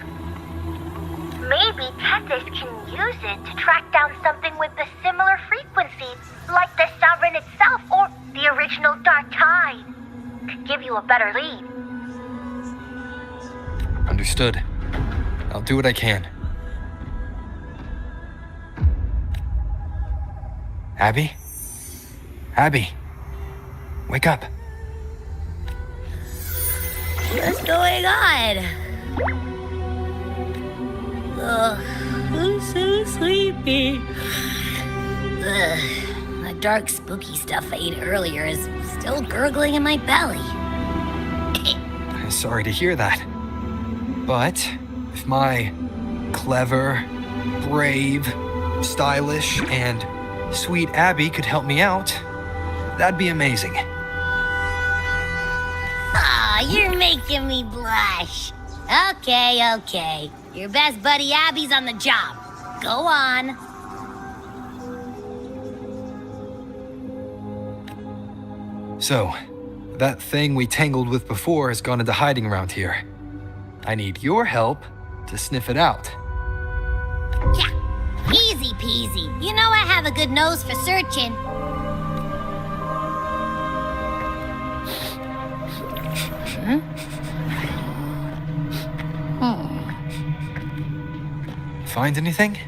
Maybe Tethys can use it to track down something with a similar frequency, like the Sovereign itself or the original dark tide. Could give you a better lead. Understood. I'll do what I can. Abby? Abby? Wake up. What's going on? Ugh, I'm so sleepy. Ugh, the dark, spooky stuff I ate earlier is still gurgling in my belly. Sorry to hear that. But if my clever, brave, stylish, and sweet Abby could help me out, that'd be amazing. Aw, you're making me blush. Okay. Your best buddy Abby's on the job. Go on. So, that thing we tangled with before has gone into hiding around here. I need your help to sniff it out. Yeah, easy peasy. You know I have a good nose for searching. Find anything?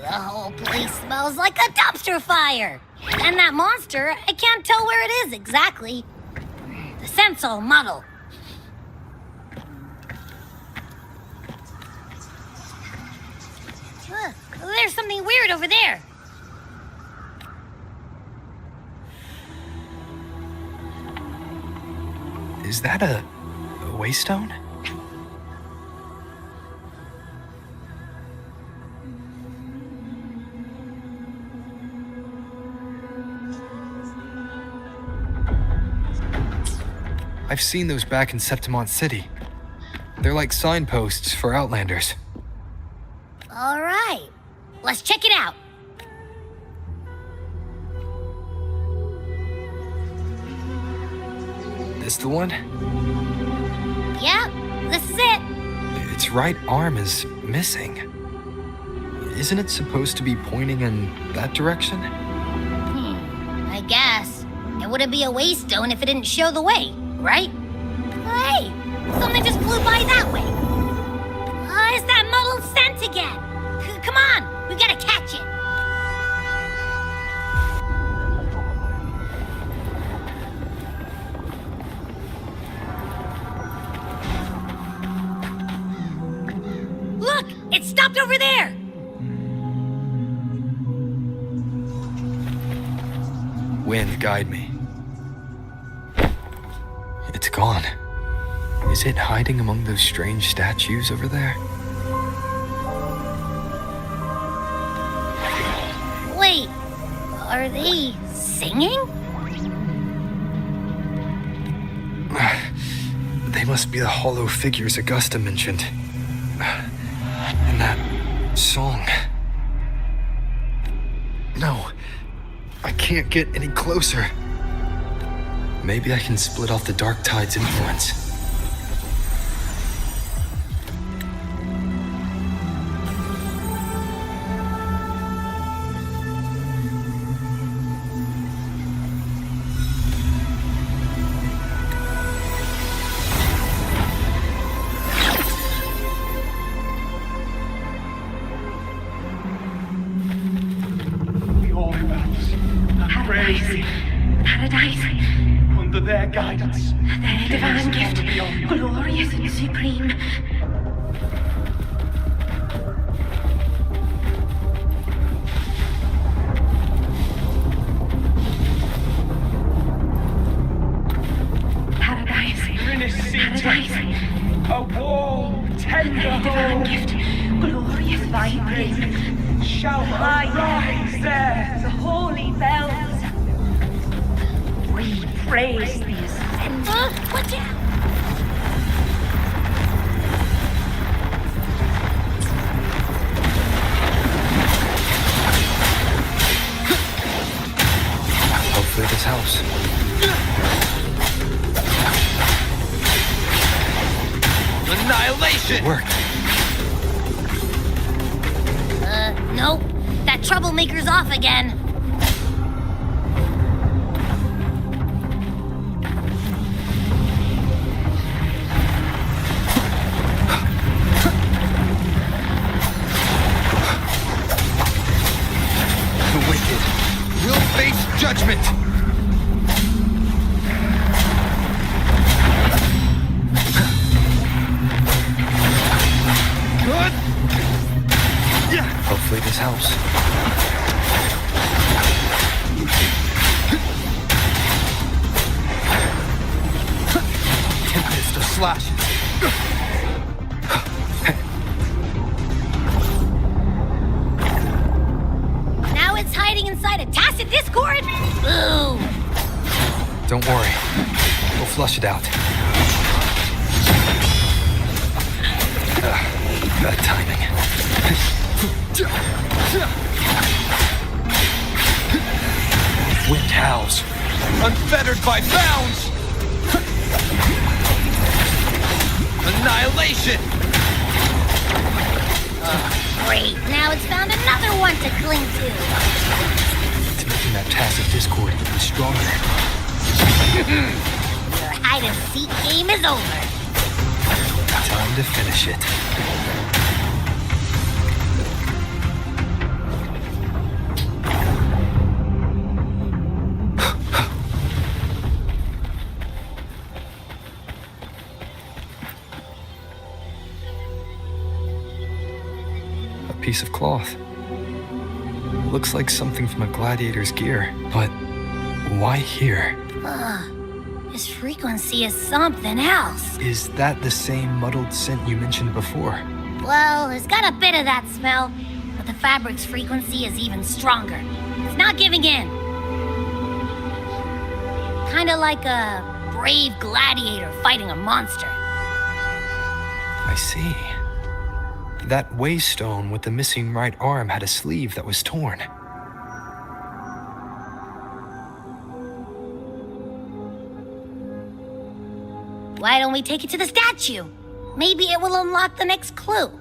The whole place smells like a dumpster fire. And that monster, I can't tell where it is exactly. The scent's all muddled. There's something weird over there. Is that a waystone? I've seen those back in Septimont City. They're like signposts for Outlanders. All right, let's check it out. This the one? Yep, this is it. Its right arm is missing. Isn't it supposed to be pointing in that direction? I guess. It wouldn't be a waystone if it didn't show the way, right? Hey, something just flew by that way. It's that muddled scent again. Come on, we gotta catch it. Look, it stopped over there. Wind, guide me. It's gone. Is it hiding among those strange statues over there? Wait, are they singing? They must be the hollow figures Augusta mentioned. And that song. No, I can't get any closer. Maybe I can split off the Dark Tide's influence. Under their guidance, Their divine gift, glorious and supreme. Paradise, paradise. a warm, tender Their divine home gift, glorious, vibrant. shall rise there. The holy bells. We praise the ascent. Watch out! Hopefully this helps. Annihilation! It worked. Nope. That troublemaker's off again. The wicked will face judgment! Good! Yeah. Hopefully this helps. Tempest of slashes. Now it's hiding inside a tacit discord? Boo! Don't worry. We'll flush it out. Bad timing. Wind howls, unfettered by bounds! Annihilation! Great, now it's found another one to cling to. It's making that passive discord even stronger. Your hide-and-seek game is over. Time to finish it. Piece of cloth. Looks like something from a gladiator's gear, but why here? This frequency is something else. Is that the same muddled scent you mentioned before? Well, there's got a bit of that smell, but the fabric's frequency is even stronger. It's not giving in. Kinda like a brave gladiator fighting a monster. I see. That waystone with the missing right arm had a sleeve that was torn. Why don't we take it to the statue? Maybe it will unlock the next clue.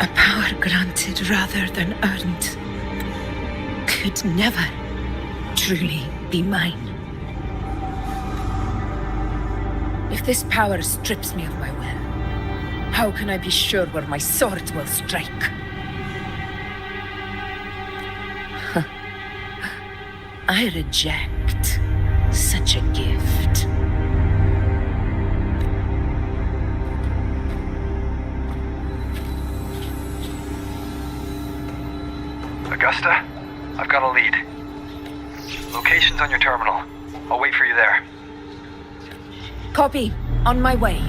A power granted rather than earned could never truly be mine. If this power strips me of my will, how can I be sure where my sword will strike? I reject such a gift. Augusta, I've got a lead. Location's on your terminal. I'll wait for you there. Copy. On my way.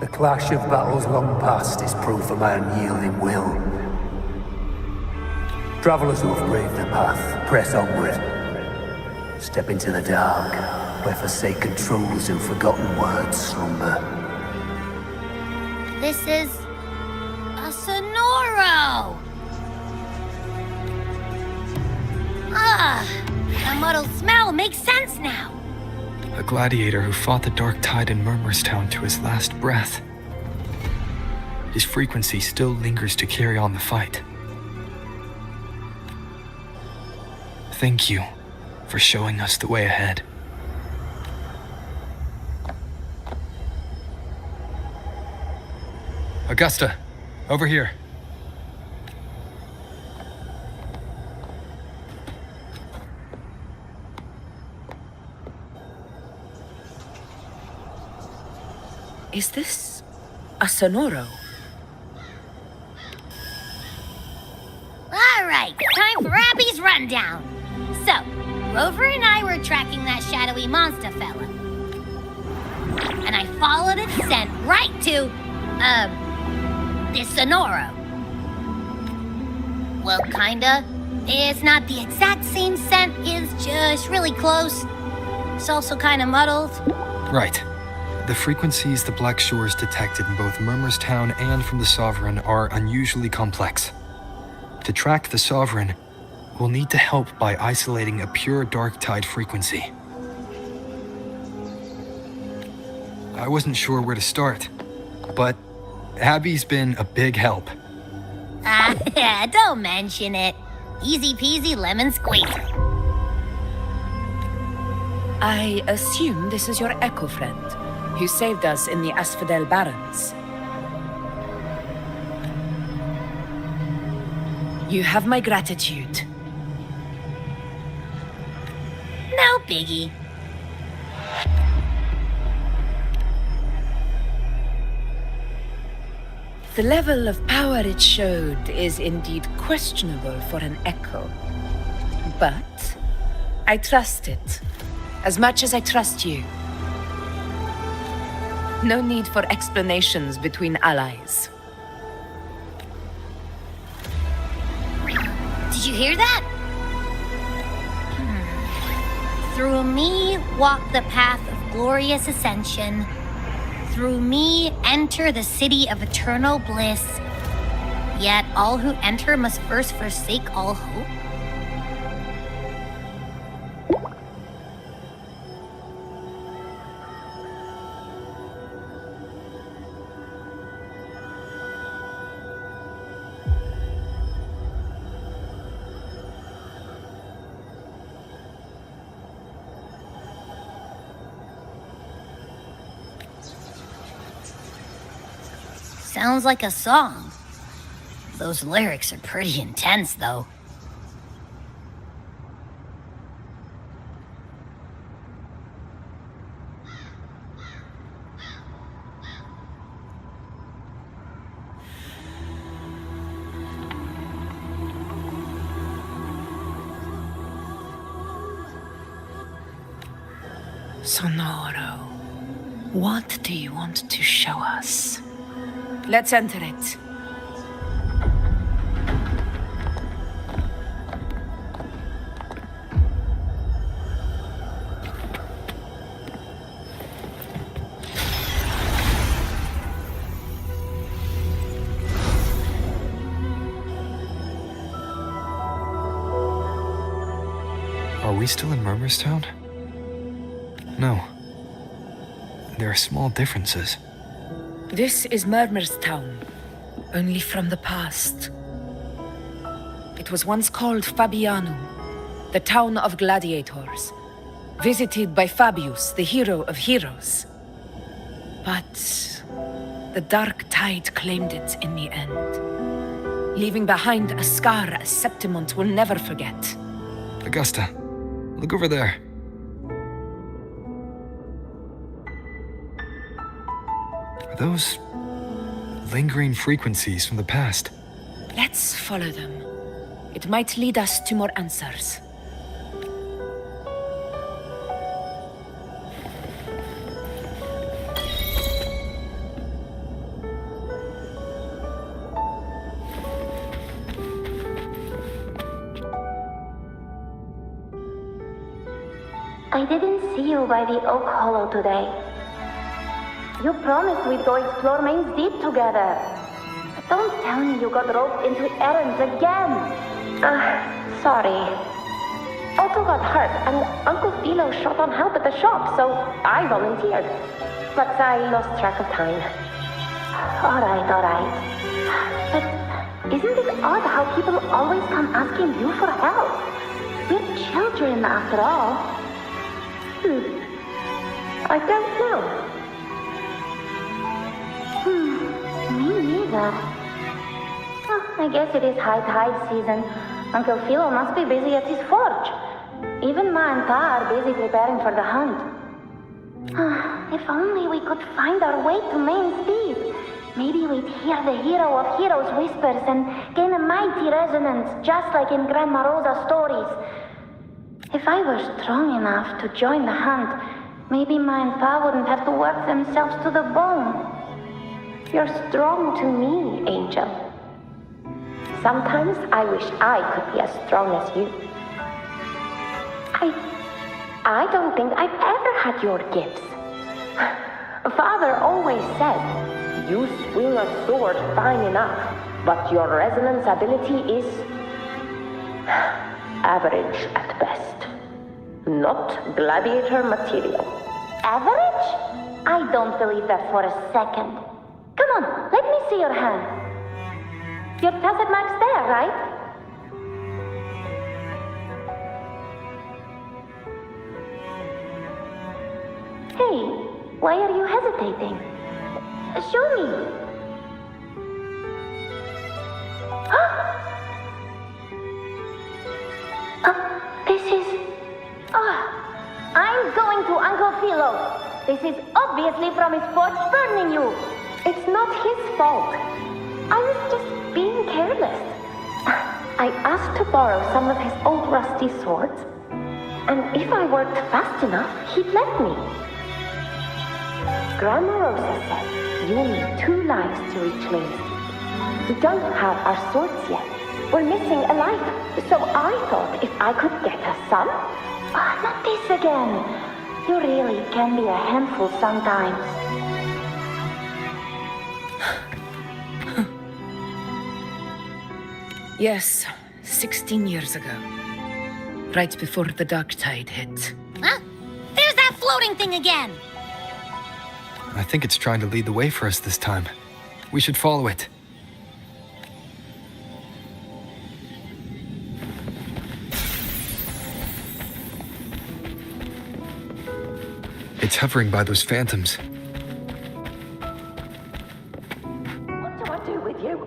The clash of battles long past is proof of my unyielding will. Travellers who have braved the path, press onward. Step into the dark, where forsaken truths and forgotten words slumber. This is a Sonoro! The muddled smell makes sense now. A gladiator who fought the dark tide in Murmurstown to his last breath. His frequency still lingers to carry on the fight. Thank you for showing us the way ahead. Augusta, over here. Is this a Sonoro? All right, time for Abby's rundown. So, Rover and I were tracking that shadowy monster fella. And I followed its scent right to, this Sonoro. Well, kinda. It's not the exact same scent, it's just really close. It's also kinda muddled. Right. The frequencies the Black Shores detected in both Murmurstown and from the Sovereign are unusually complex. To track the Sovereign, we'll need to help by isolating a pure dark tide frequency. I wasn't sure where to start, but Abby's been a big help. Don't mention it. Easy peasy lemon squeezy. I assume this is your Echo friend, who saved us in the Asphodel Barrens. You have my gratitude. No biggie. The level of power it showed is indeed questionable for an Echo. But I trust it, as much as I trust you. No need for explanations between allies. Did you hear that? Through me walk the path of glorious ascension. Through me enter the city of eternal bliss. Yet all who enter must first forsake all hope. Sounds like a song. Those lyrics are pretty intense, though. Sonoro, what do you want to show us? Let's enter it. Are we still in Murmurstown? No. There are small differences. This is Murmurstown, only from the past. It was once called Fabianum, the town of gladiators, visited by Fabius, the hero of heroes. But the dark tide claimed it in the end, leaving behind a scar Septimont will never forget. Augusta, look over there. Are those lingering frequencies from the past? Let's follow them. It might lead us to more answers. I didn't see you by the Oak Hollow today. You promised we'd go explore Main's Deep together. But don't tell me you got roped into errands again. Sorry. Otto got hurt, and Uncle Philo shot on help at the shop, so I volunteered. But I lost track of time. Alright. But isn't it odd how people always come asking you for help? We're children, after all. I don't know. Me neither. Oh, I guess it is high tide season. Uncle Philo must be busy at his forge. Even Ma and Pa are busy preparing for the hunt. If only we could find our way to Main's Deep. Maybe we'd hear the hero of heroes whispers and gain a mighty resonance, just like in Grandma Rosa's stories. If I were strong enough to join the hunt, maybe Ma and Pa wouldn't have to work themselves to the bone. You're strong to me, Angel. Sometimes I wish I could be as strong as you. I don't think I've ever had your gifts. Father always said, you swing a sword fine enough, but your resonance ability is average at best. Not gladiator material. Average? I don't believe that for a second. Come on, let me see your hand. Your tacit mark's there, right? Hey, why are you hesitating? Show me. This is... I'm going to Uncle Philo. This is obviously from his forge burning you. It's not his fault. I was just being careless. I asked to borrow some of his old rusty swords, and if I worked fast enough, he'd let me. Grandma Rosa said you need 2 lives to reach Main's Deep. We don't have our swords yet. We're missing a life, so I thought if I could get us some... not this again. You really can be a handful sometimes. Yes, 16 years ago. Right before the dark tide hit. Huh? There's that floating thing again! I think it's trying to lead the way for us this time. We should follow it. It's hovering by those phantoms. What do I do with you?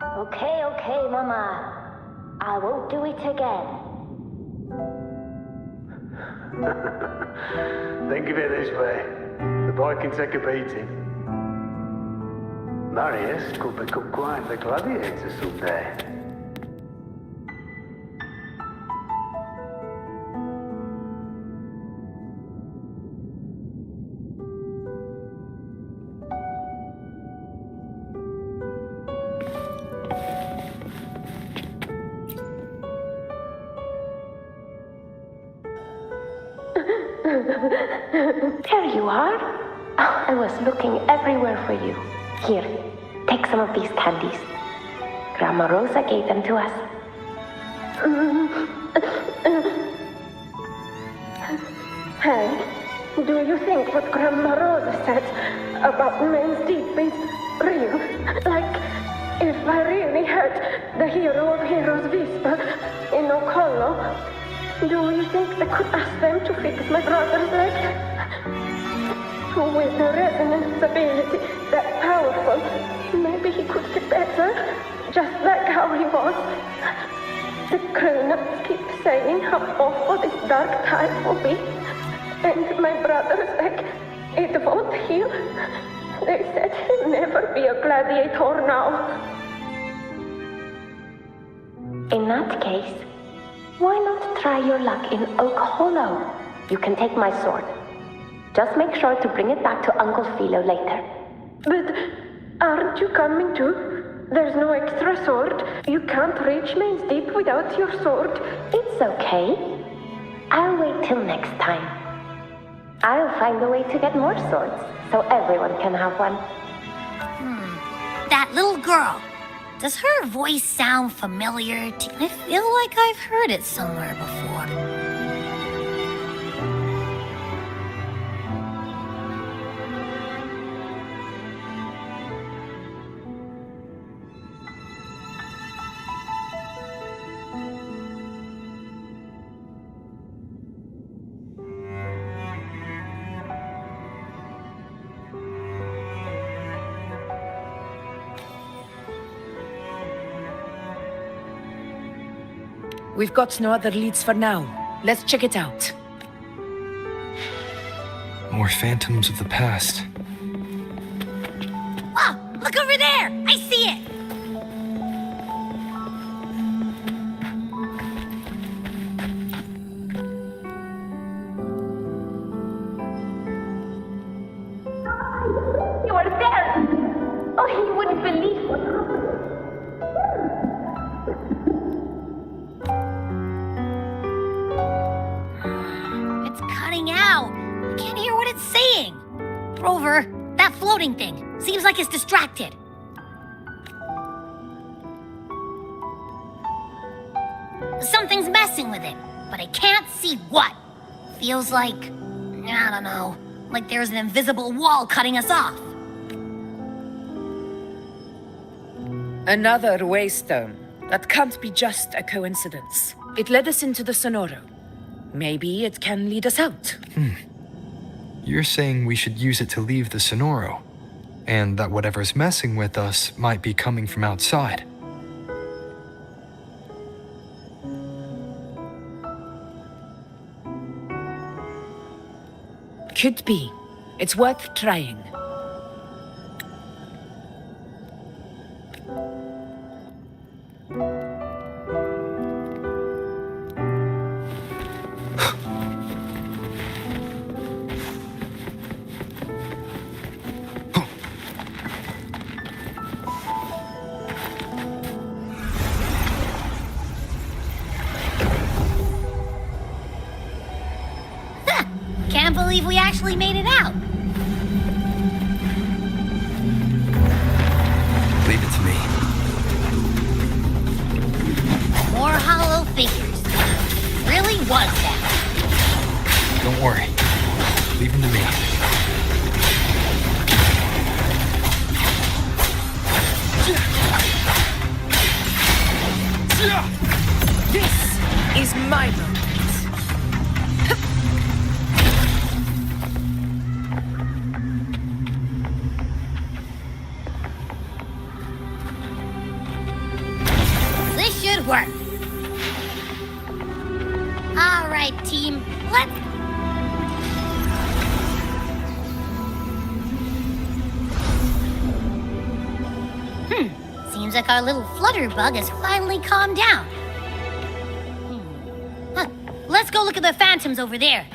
Okay, Mama. I won't do it again. Think of it this way. The boy can take a beating. Marius could become quite the gladiator someday. There you are. I was looking everywhere for you. Here, take some of these candies. Grandma Rosa gave them to us. Hey, do you think what Grandma Rosa said about Main's Deep is real? Like, if I really had the hero of heroes whisper in Ocollo, do you think I could ask them to fix my brother's leg? With the resonance ability that powerful, maybe he could get better, just like how he was. The grown-ups keep saying how awful this dark tide will be, and my brother's leg, it won't heal. They said he'll never be a gladiator now. In that case, why not try your luck in Oak Hollow? You can take my sword. Just make sure to bring it back to Uncle Philo later. But aren't you coming too? There's no extra sword. You can't reach Main's Deep without your sword. It's okay. I'll wait till next time. I'll find a way to get more swords, so everyone can have one. That little girl. Does her voice sound familiar? I feel like I've heard it somewhere before. We've got no other leads for now. Let's check it out. More phantoms of the past. Oh, look over there! I see it! You were there! Oh, he wouldn't believe what happened. It's cutting out. I can't hear what it's saying. Rover, that floating thing. Seems like it's distracted. Something's messing with it, but I can't see what. Feels like, I don't know, like there's an invisible wall cutting us off. Another waystone. That can't be just a coincidence. It led us into the Sonoro. Maybe it can lead us out. You're saying we should use it to leave the Sonoro, and that whatever's messing with us might be coming from outside. Could be. It's worth trying. Can't believe we actually made it out. Leave it to me. More hollow figures. Really was that. Don't worry. Leave them to me. This is my moment. This should work. All right, team. Let's... Seems like our little flutterbug has finally calmed down. Huh. Let's go look at the phantoms over there.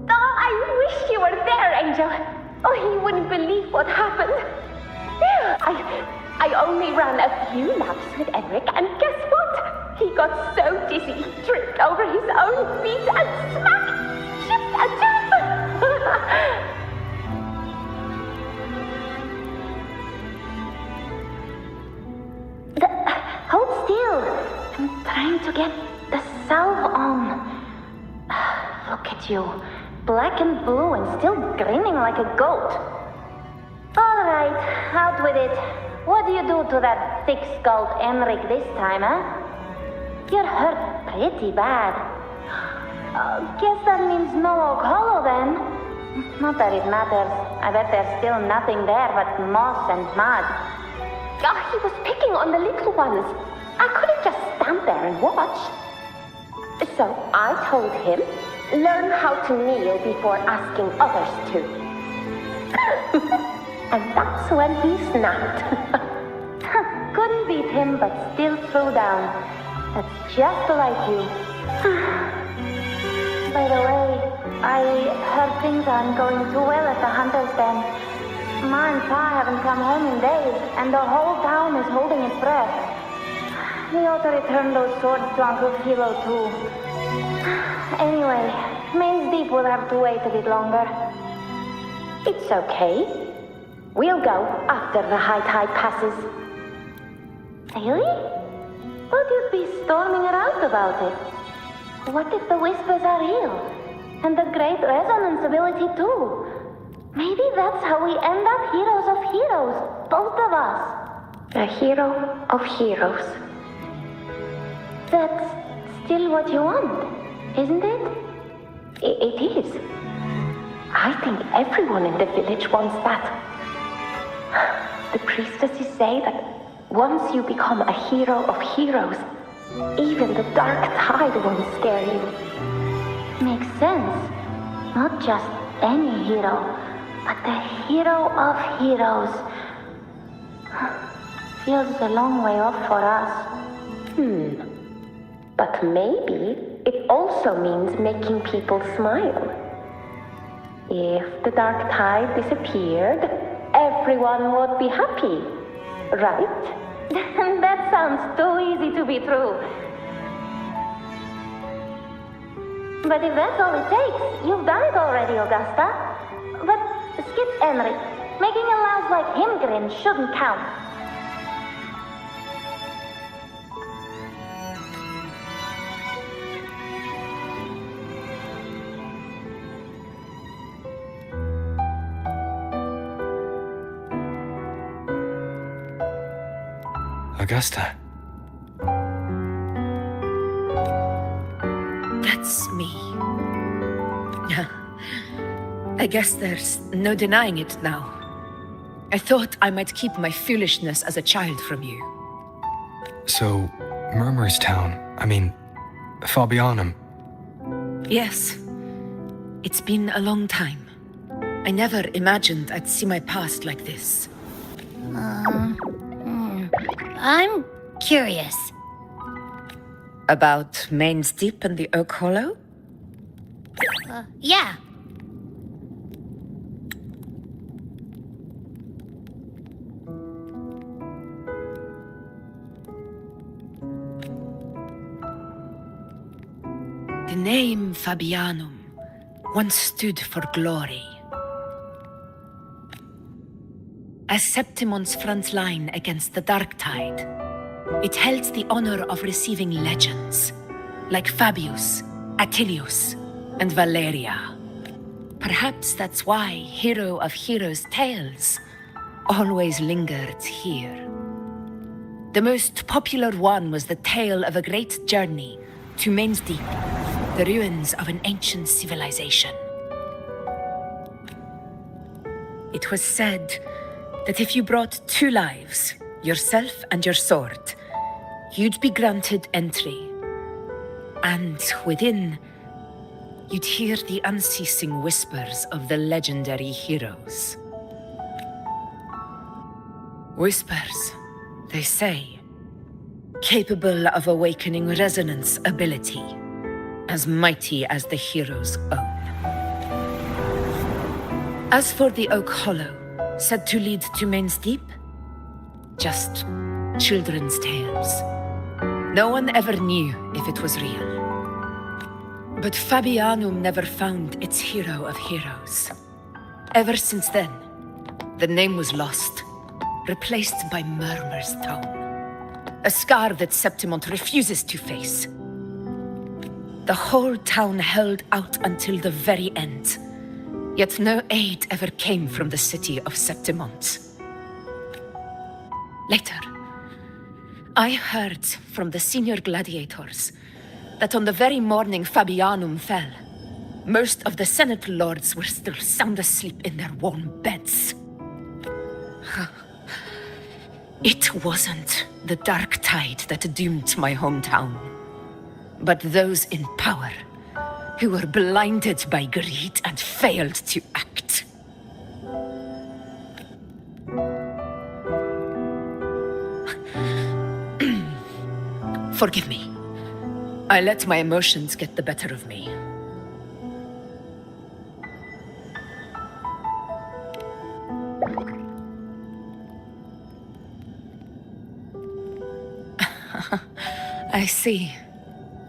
Oh, I wish you were there, Angel. Oh, he wouldn't believe what happened. I only ran a few laps with Eric, and guess what? He got so dizzy, he tripped over his own feet and smack! Chipped a tooth! Hold still. I'm trying to get the salve on. Look at you. Black and blue and still grinning like a goat. All right, out with it. What do you do to that thick-skulled Enric this time, huh? You're hurt pretty bad. Guess that means no Oak Hollow then. Not that it matters. I bet there's still nothing there but moss and mud. Oh, he was picking on the little ones. I couldn't just stand there and watch. So I told him, learn how to kneel before asking others to. And that's when he snapped. Couldn't beat him, but still threw down. That's just like you. By the way, I heard things aren't going too well at the Hunter's Den. Ma and Pa haven't come home in days, and the whole town is holding its breath. We ought to return those swords to Uncle Philo, too. Anyway, Main's Deep will have to wait a bit longer. It's okay. We'll go after the high tide passes. Really? Thought you'd be storming around about it. What if the whispers are real? And the great resonance ability too? Maybe that's how we end up heroes of heroes, both of us. A hero of heroes. That's still what you want, isn't it? It is. I think everyone in the village wants that. The priestesses say that once you become a hero of heroes, even the dark tide won't scare you. Makes sense. Not just any hero, but the hero of heroes. Feels a long way off for us. But maybe it also means making people smile. If the dark tide disappeared, everyone would be happy, right? That sounds too easy to be true. But if that's all it takes, you've done it already, Augusta. But skip Enric. Making a louse like him grin shouldn't count. Augusta. That's me. I guess there's no denying it now. I thought I might keep my foolishness as a child from you. So, Murmur's Town, Fabianum. Yes. It's been a long time. I never imagined I'd see my past like this. I'm curious. About Main's Deep and the Oak Hollow? Yeah. The name Fabianum once stood for glory. As Septimon's front line against the Dark Tide, it held the honor of receiving legends, like Fabius, Attilius, and Valeria. Perhaps that's why Hero of Heroes' tales always lingered here. The most popular one was the tale of a great journey to Main's Deep, the ruins of an ancient civilization. It was said that if you brought 2 lives, yourself and your sword, you'd be granted entry. And within, you'd hear the unceasing whispers of the legendary heroes. Whispers, they say, capable of awakening resonance ability, as mighty as the hero's own. As for the Oak Hollow, said to lead to Main's Deep, just children's tales. No one ever knew if it was real. But Fabianum never found its hero of heroes. Ever since then, the name was lost, replaced by Murmur's Town, a scar that Septimont refuses to face. The whole town held out until the very end, yet no aid ever came from the city of Septimont. Later, I heard from the senior gladiators that on the very morning Fabianum fell, most of the Senate lords were still sound asleep in their warm beds. It wasn't the Dark Tide that doomed my hometown, but those in power who were blinded by greed and failed to act. Forgive me. I let my emotions get the better of me. I see.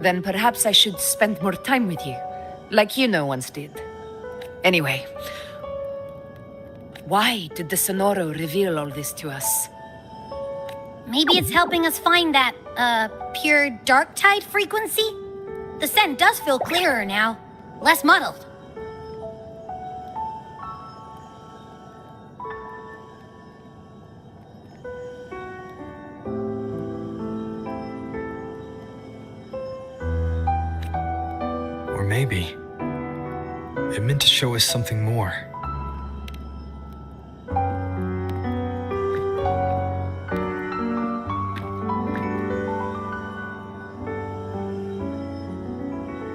Then perhaps I should spend more time with you, like Iuno once did. Anyway, Why did the Sonoro reveal all this to us? Maybe it's helping us find that, pure dark tide frequency? The scent does feel clearer now, less muddled. Or maybe it meant to show us something more.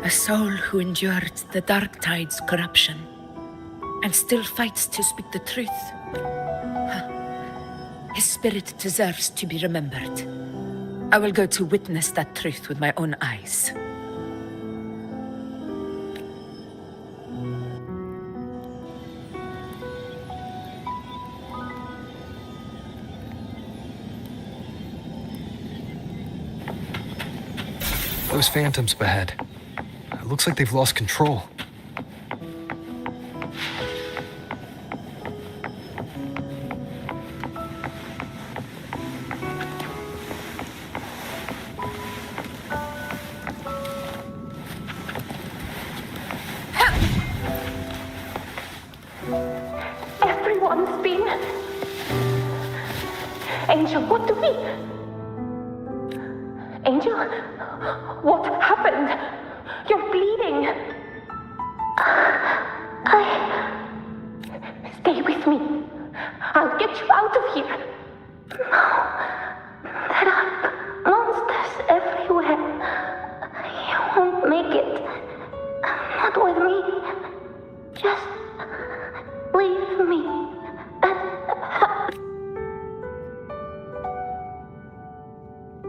A soul who endured the Dark Tide's corruption and still fights to speak the truth. His spirit deserves to be remembered. I will go to witness that truth with my own eyes. Those phantoms ahead. It looks like they've lost control. Everyone's been... Angel, what do we... Angel? What happened? You're bleeding. Stay with me. I'll get you out of here. No. There are monsters everywhere. You won't make it. Not with me. Just leave me.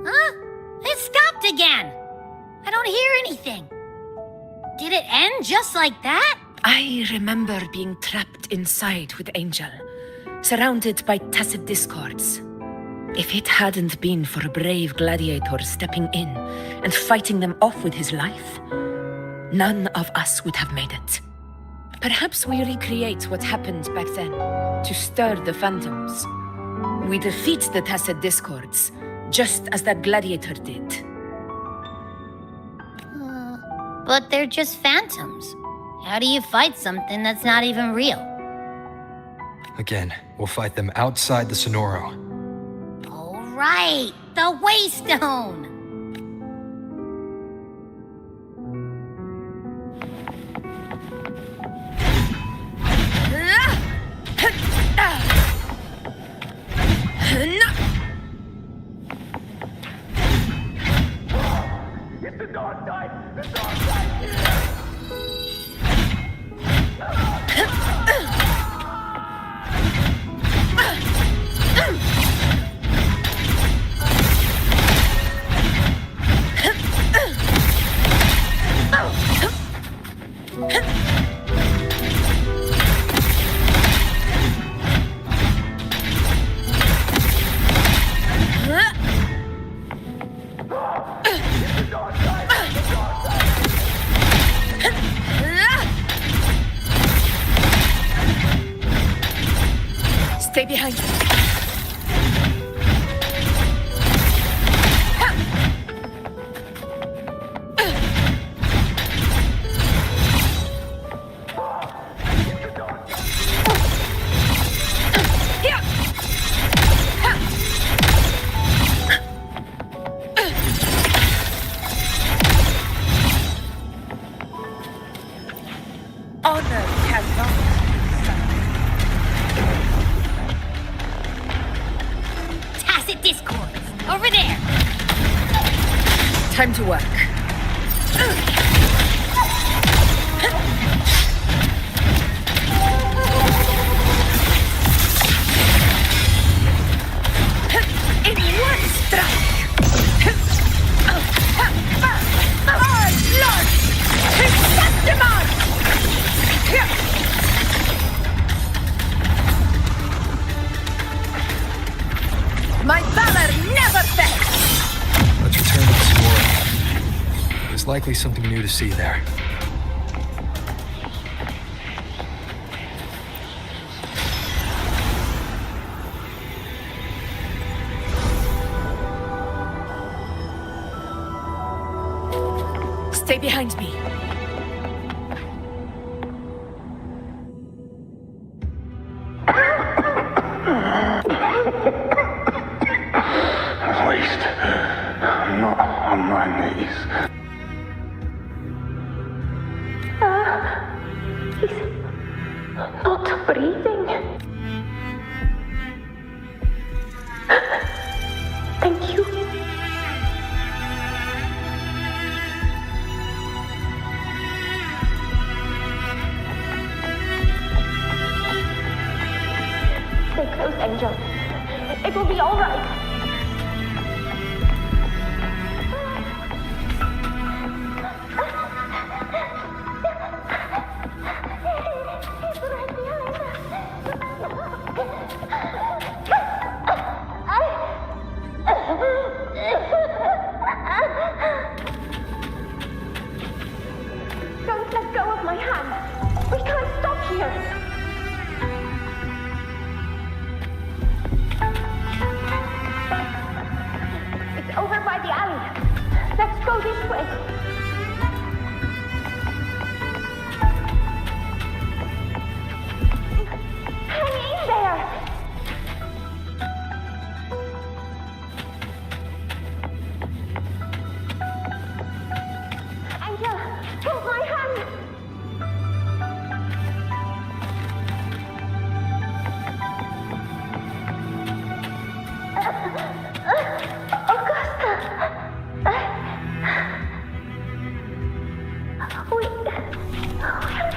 Huh? It stopped again. I don't hear anything. Did it end just like that? I remember being trapped inside with Angel, surrounded by tacit discords. If it hadn't been for a brave gladiator stepping in and fighting them off with his life, none of us would have made it. Perhaps we recreate what happened back then, to stir the phantoms. We defeat the tacit discords, just as that gladiator did. But they're just phantoms. How do you fight something that's not even real? Again, we'll fight them outside the Sonoro. All right, the Waystone! It's the dark side! The dark side! Stay behind me. Honor cannot. Tacit discords! Over there! Time to work. In one strike! Our Lord! Chrysanthemum! My valor never fails! Let's return to the Sonoro. There's likely something new to see there. Stay behind me. At least, I'm not on my knees. He's not breathing. Thank you. Stay close, Angel. It will be all right. Don't let go of my hand. We can't stop here. It's over by the alley. Let's go this way. Hang in there. Angel, hold my hand. Augusta. We're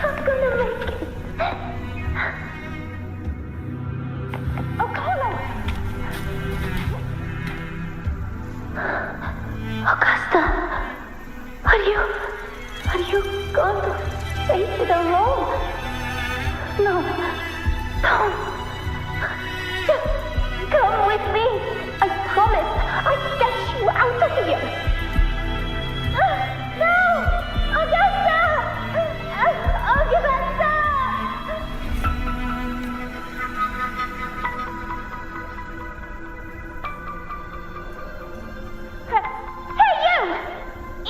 not gonna make it. Apollo. Augusta, are you going to face it alone? No, don't. Just come with me. I promise I'll get you out of here. No! Augusta! Augusta! Hey you!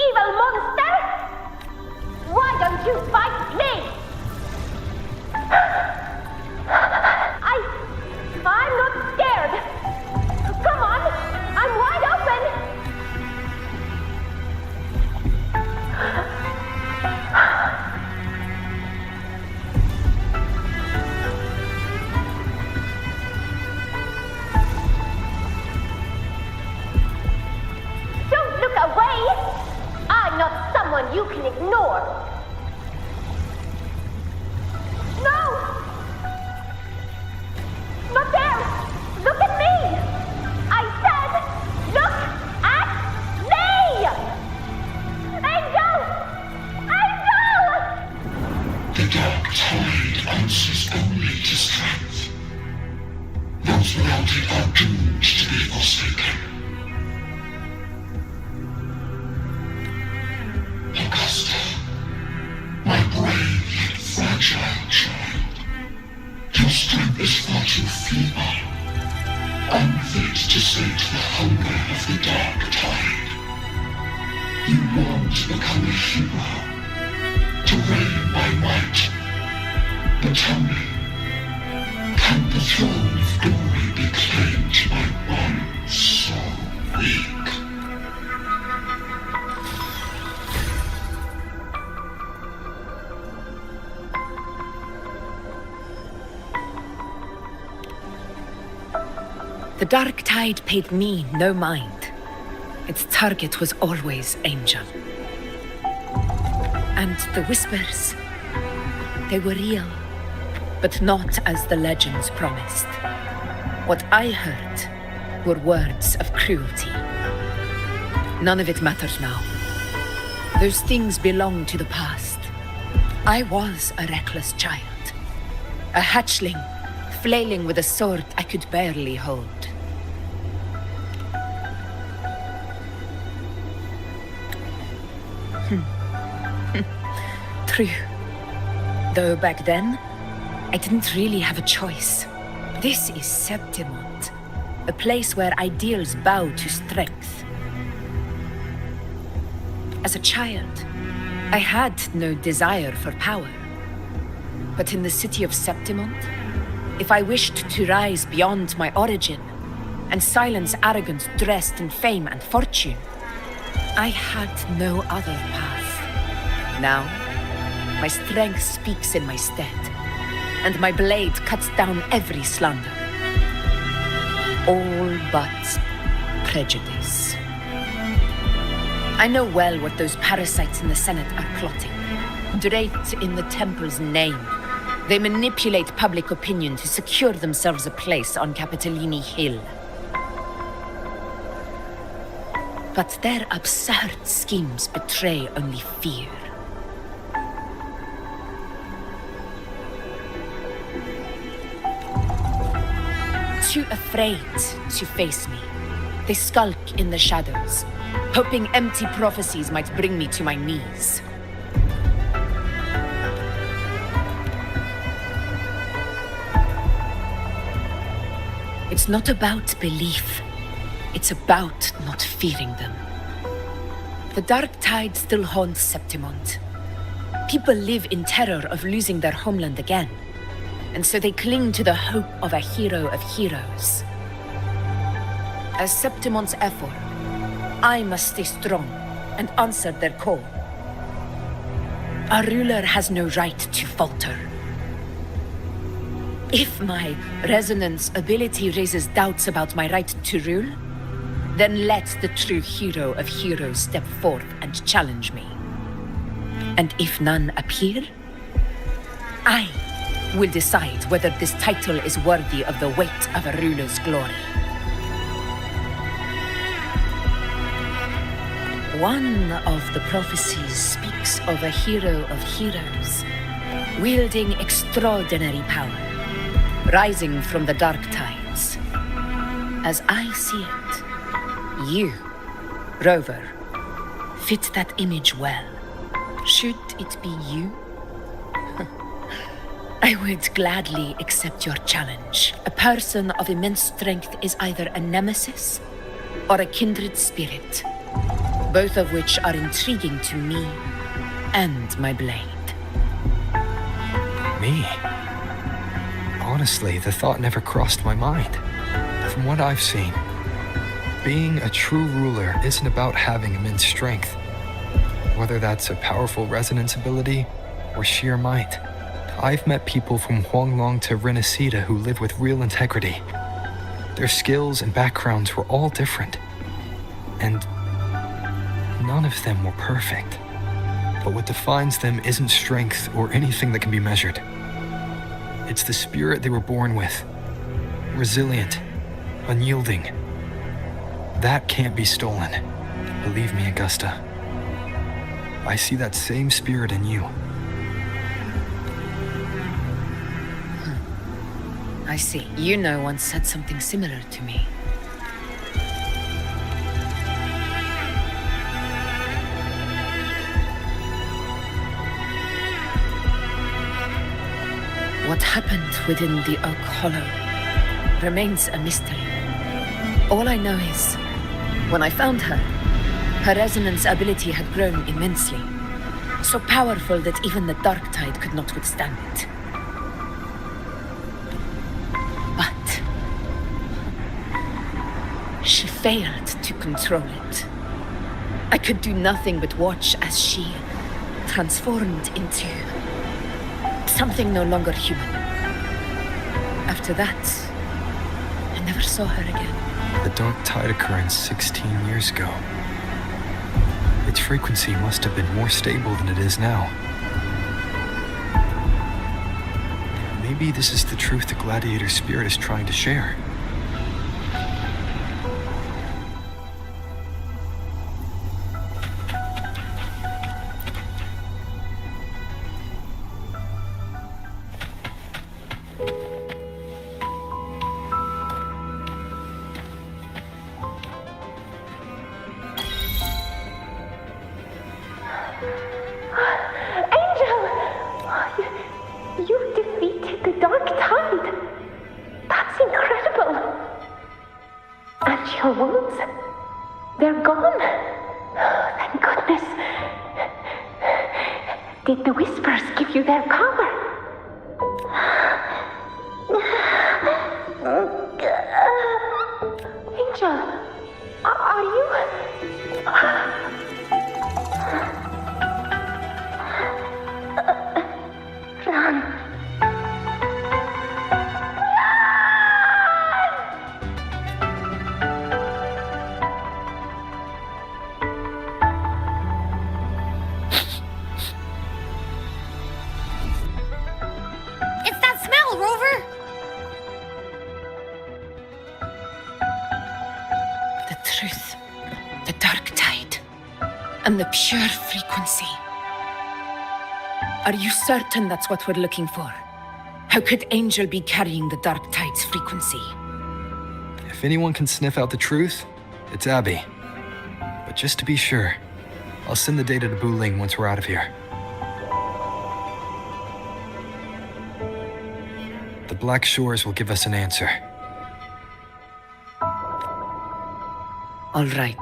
Evil monster! Why don't you fight me? I'm not scared. Come on, I'm wide open. Don't look away. I'm not someone you can ignore. No! Not there! Look at me! I said, look at me! Angel! Angel! The dark tide answers only to strength. Those without it are doomed to be forsaken. Augusta, my brave yet fragile child, your strength is far too feeble, unfit to sate the hunger of the dark tide. You long to become a hero, to reign by might. But tell me, can the throne of glory be claimed by one so weak? The dark tide paid me no mind. Its target was always Angel. And the whispers, they were real, but not as the legends promised. What I heard were words of cruelty. None of it matters now. Those things belong to the past. I was a reckless child, a hatchling, flailing with a sword I could barely hold. True. Though back then, I didn't really have a choice. This is Septimont, a place where ideals bow to strength. As a child, I had no desire for power. But in the city of Septimont, if I wished to rise beyond my origin and silence arrogance dressed in fame and fortune, I had no other path. Now, my strength speaks in my stead, and my blade cuts down every slander. All but prejudice. I know well what those parasites in the Senate are plotting. Draped in the temple's name, they manipulate public opinion to secure themselves a place on Capitolini Hill. But their absurd schemes betray only fear. Too afraid to face me, they skulk in the shadows, hoping empty prophecies might bring me to my knees. It's not about belief. It's about not fearing them. The dark tide still haunts Septimont. People live in terror of losing their homeland again, and so they cling to the hope of a hero of heroes. As Septimont's effort, I must stay strong and answer their call. A ruler has no right to falter. If my resonance ability raises doubts about my right to rule, then let the true hero of heroes step forth and challenge me. And if none appear, I will decide whether this title is worthy of the weight of a ruler's glory. One of the prophecies speaks of a hero of heroes, wielding extraordinary power, rising from the dark tides. As I see it, you, Rover, fit that image well. Should it be you? I would gladly accept your challenge. A person of immense strength is either a nemesis or a kindred spirit, both of which are intriguing to me and my blade. Me? Honestly, the thought never crossed my mind. From what I've seen, being a true ruler isn't about having immense strength, whether that's a powerful resonance ability or sheer might. I've met people from Huanglong to Renacida who live with real integrity. Their skills and backgrounds were all different, and none of them were perfect. But what defines them isn't strength or anything that can be measured. It's the spirit they were born with. Resilient, unyielding. That can't be stolen. Believe me, Augusta. I see that same spirit in you. I see. Iuno once said something similar to me. What happened within the Oak Hollow remains a mystery. All I know is, when I found her, her resonance ability had grown immensely, so powerful that even the Dark Tide could not withstand it. But she failed to control it. I could do nothing but watch as she transformed into something no longer human. After that, I never saw her again. The Dark Tide occurrence 16 years ago. Its frequency must have been more stable than it is now. Maybe this is the truth the gladiator spirit is trying to share. You defeated the Dark Tide. That's incredible. And your wounds, they're gone. Thank goodness. Did the whispers give you their cover? Angel, are you... Run. It's that smell, Rover! The truth, the dark tide, and the pure frequency. Are you certain that's what we're looking for? How could Angel be carrying the dark tide's frequency? If anyone can sniff out the truth, it's Abby. But just to be sure, I'll send the data to Wuthering once we're out of here. The Black Shores will give us an answer. All right.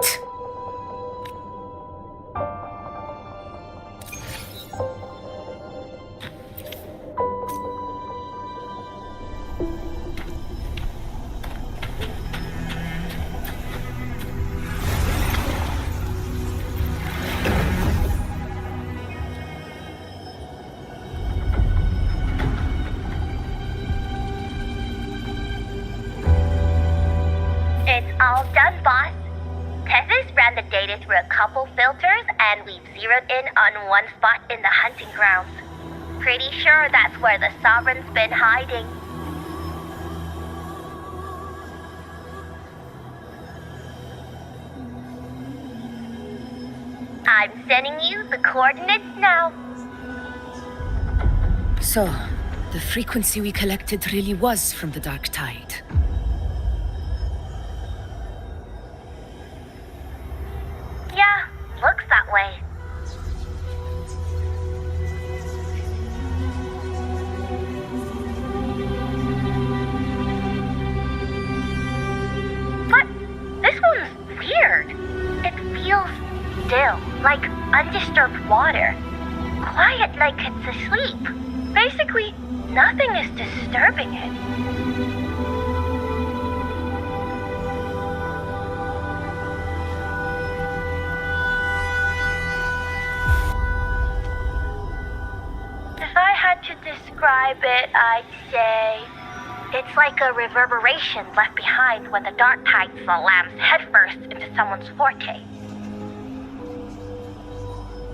It's all done, boss. Tethys ran the data through a couple filters, and we've zeroed in on one spot in the hunting grounds. Pretty sure that's where the Sovereign's been hiding. I'm sending you the coordinates now. So, the frequency we collected really was from the dark tide. Yeah, looks that way. But this one's weird. It feels still, like undisturbed water. Quiet like it's asleep. Basically, nothing is disturbing it. If I had to describe it, I'd say it's like a reverberation left behind when the dark tide slams headfirst into someone's forte.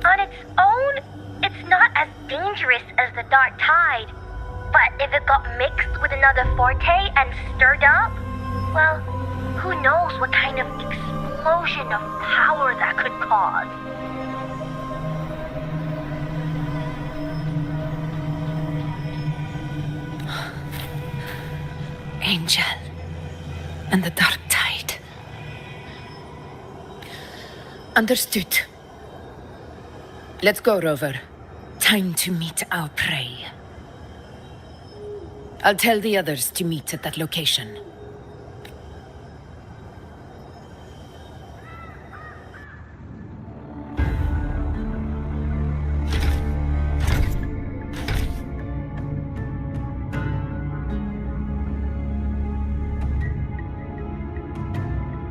On its own, it's not as dangerous as the dark tide, but if it got mixed with another forte and stirred up, well, who knows what kind of explosion of power that could cause. Angel and the dark tide. Understood. Let's go, Rover. Time to meet our prey. I'll tell the others to meet at that location.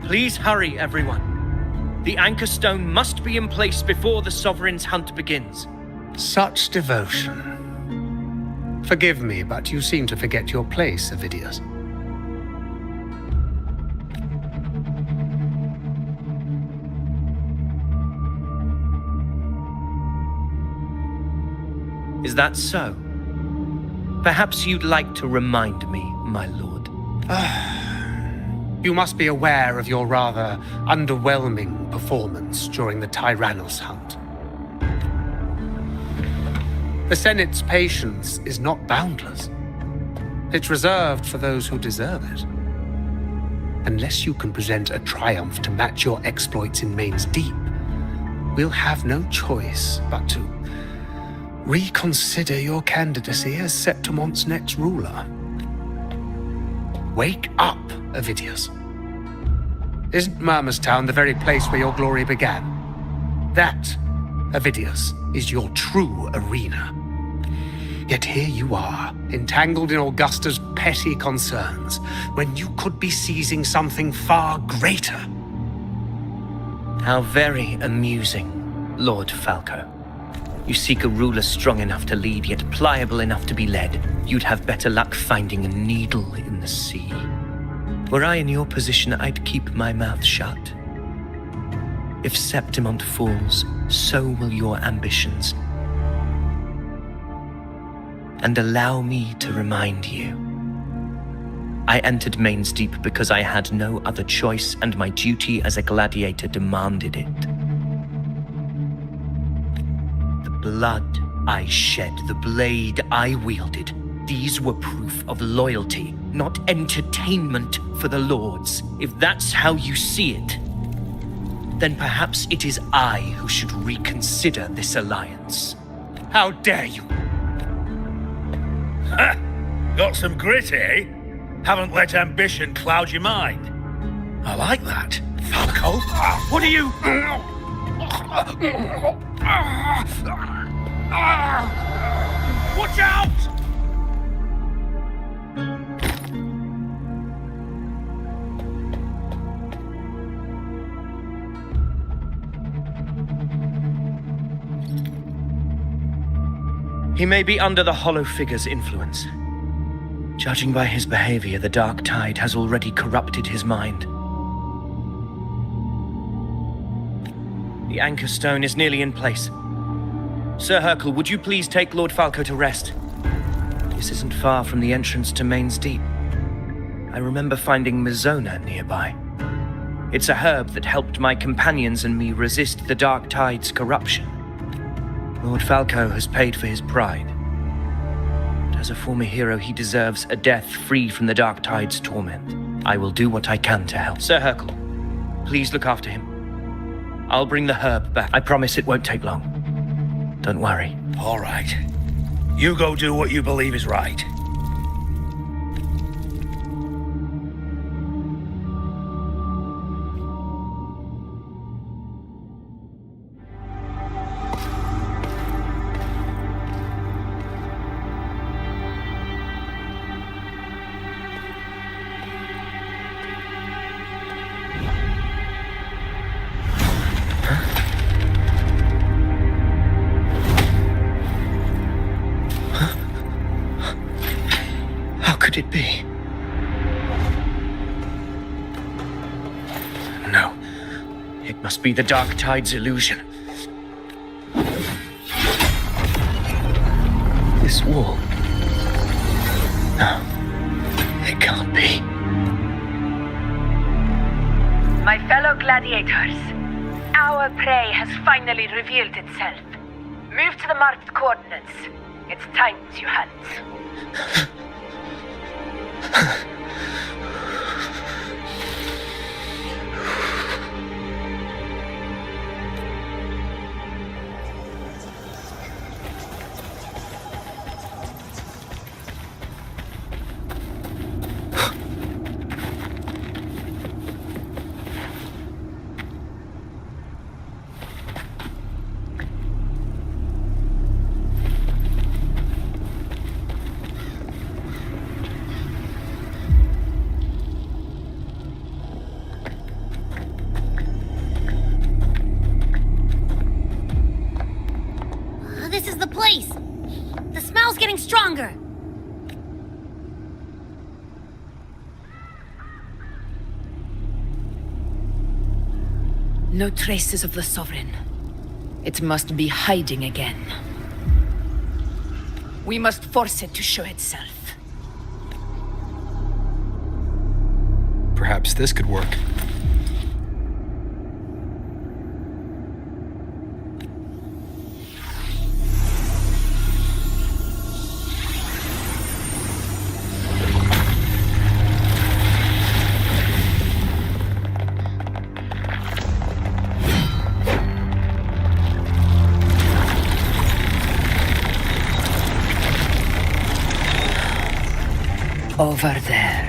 Please hurry, everyone. The anchor stone must be in place before the Sovereign's hunt begins. Such devotion. Forgive me, but you seem to forget your place, Avidius. Is that so? Perhaps you'd like to remind me, my lord. You must be aware of your rather underwhelming performance during the Tyrannos hunt. The Senate's patience is not boundless. It's reserved for those who deserve it. Unless you can present a triumph to match your exploits in Main's Deep, we'll have no choice but to reconsider your candidacy as Septimont's next ruler. Wake up, Avidius. Isn't Murmustown the very place where your glory began? That Avidius, is your true arena. Yet here you are, entangled in Augusta's petty concerns, when you could be seizing something far greater. How very amusing, Lord Falco. You seek a ruler strong enough to lead, yet pliable enough to be led. You'd have better luck finding a needle in the sea. Were I in your position, I'd keep my mouth shut. If Septimont falls, so will your ambitions. And allow me to remind you. I entered Main's Deep because I had no other choice, and my duty as a gladiator demanded it. The blood I shed, the blade I wielded, these were proof of loyalty, not entertainment for the lords. If that's how you see it, then perhaps it is I who should reconsider this alliance. How dare you? Ha! Got some grit, eh? Haven't let ambition cloud your mind. I like that. Falco, what are you... Watch out! He may be under the Hollow Figure's influence. Judging by his behavior, the Dark Tide has already corrupted his mind. The Anchor Stone is nearly in place. Sir Hercule, would you please take Lord Falco to rest? This isn't far from the entrance to Main's Deep. I remember finding Mizona nearby. It's a herb that helped my companions and me resist the Dark Tide's corruption. Lord Falco has paid for his pride. But as a former hero, he deserves a death free from the Dark Tide's torment. I will do what I can to help. Sir Hercule, please look after him. I'll bring the herb back. I promise it won't take long. Don't worry. All right. You go do what you believe is right. Could it be? No. It must be the Dark Tide's illusion. This wall. No. It can't be. My fellow gladiators, our prey has finally revealed itself. Move to the marked coordinates. It's time to hunt. This is the place! The smell's getting stronger! No traces of the Sovereign. It must be hiding again. We must force it to show itself. Perhaps this could work. Over there.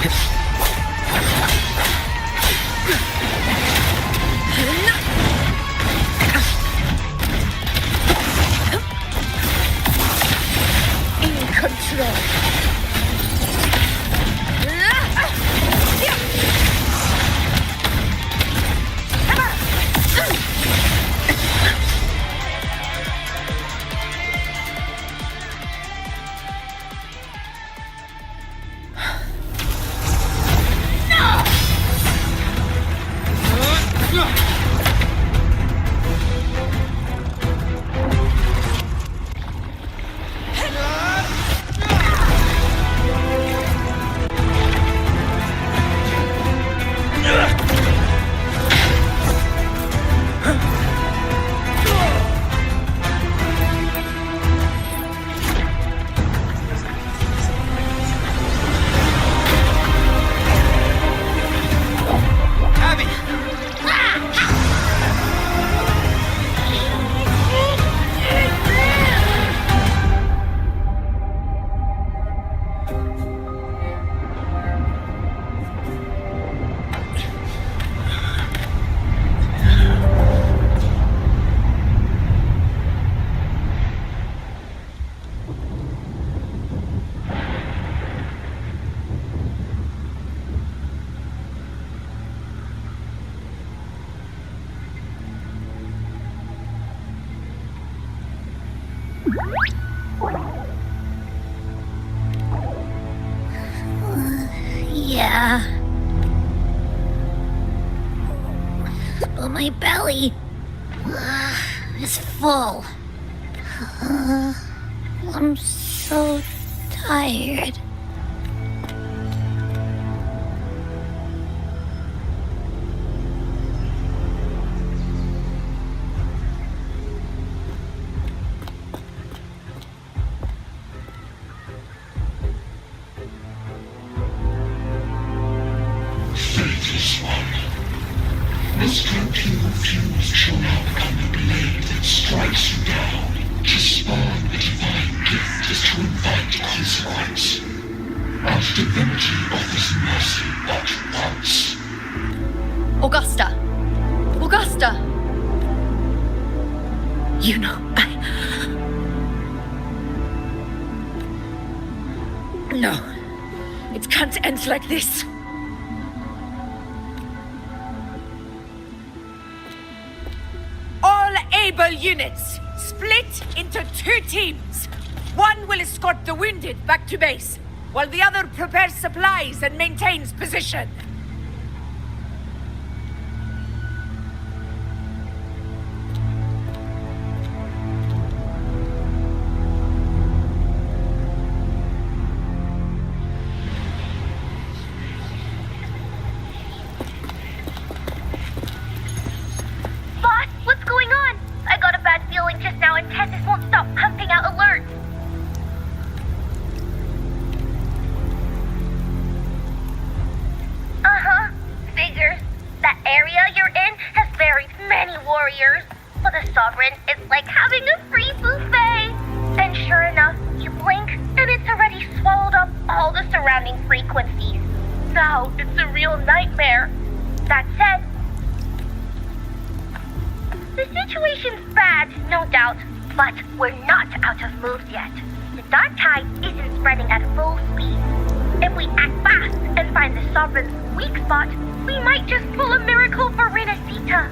In control. Yeah. But my belly is full. I'm so tired. Faithless one. The strength you refuse shall now become the blade that strikes you down. To spawn a divine gift is to invite consequence. And divinity offers mercy but once. Augusta! Augusta! No. It can't end like this. All able units, split into 2 teams. One will escort the wounded back to base, while the other prepares supplies and maintains position. Boss, what's going on? I got a bad feeling just now and Tessus won't stop pumping out alerts. Uh-huh. Figures. That area you're in has buried many warriors. For the Sovereign, it's like having a free buffet. And sure enough, you blink and it's already swallowed up all the surrounding frequencies. Now it's a real nightmare. That said, the situation's bad, no doubt, but we're not out of moves yet. The dark tide isn't spreading at full speed. If we act fast and find the Sovereign's weak spot, we might just pull a miracle for Renacita.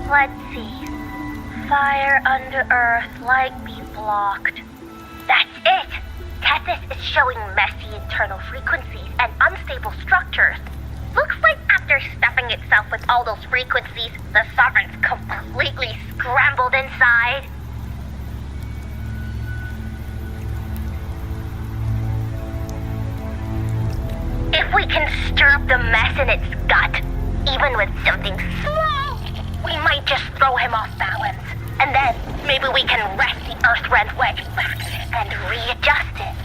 Let's see. Fire under earth, light be blocked. That's it! Tessus is showing messy internal frequencies and unstable structures. Looks like after stuffing itself with all those frequencies, the Sovereign's completely scrambled inside. If we can stir up the mess in its gut, even with something small, we might just throw him off balance. And then maybe we can wrest the Earthrend wedge back and readjust it.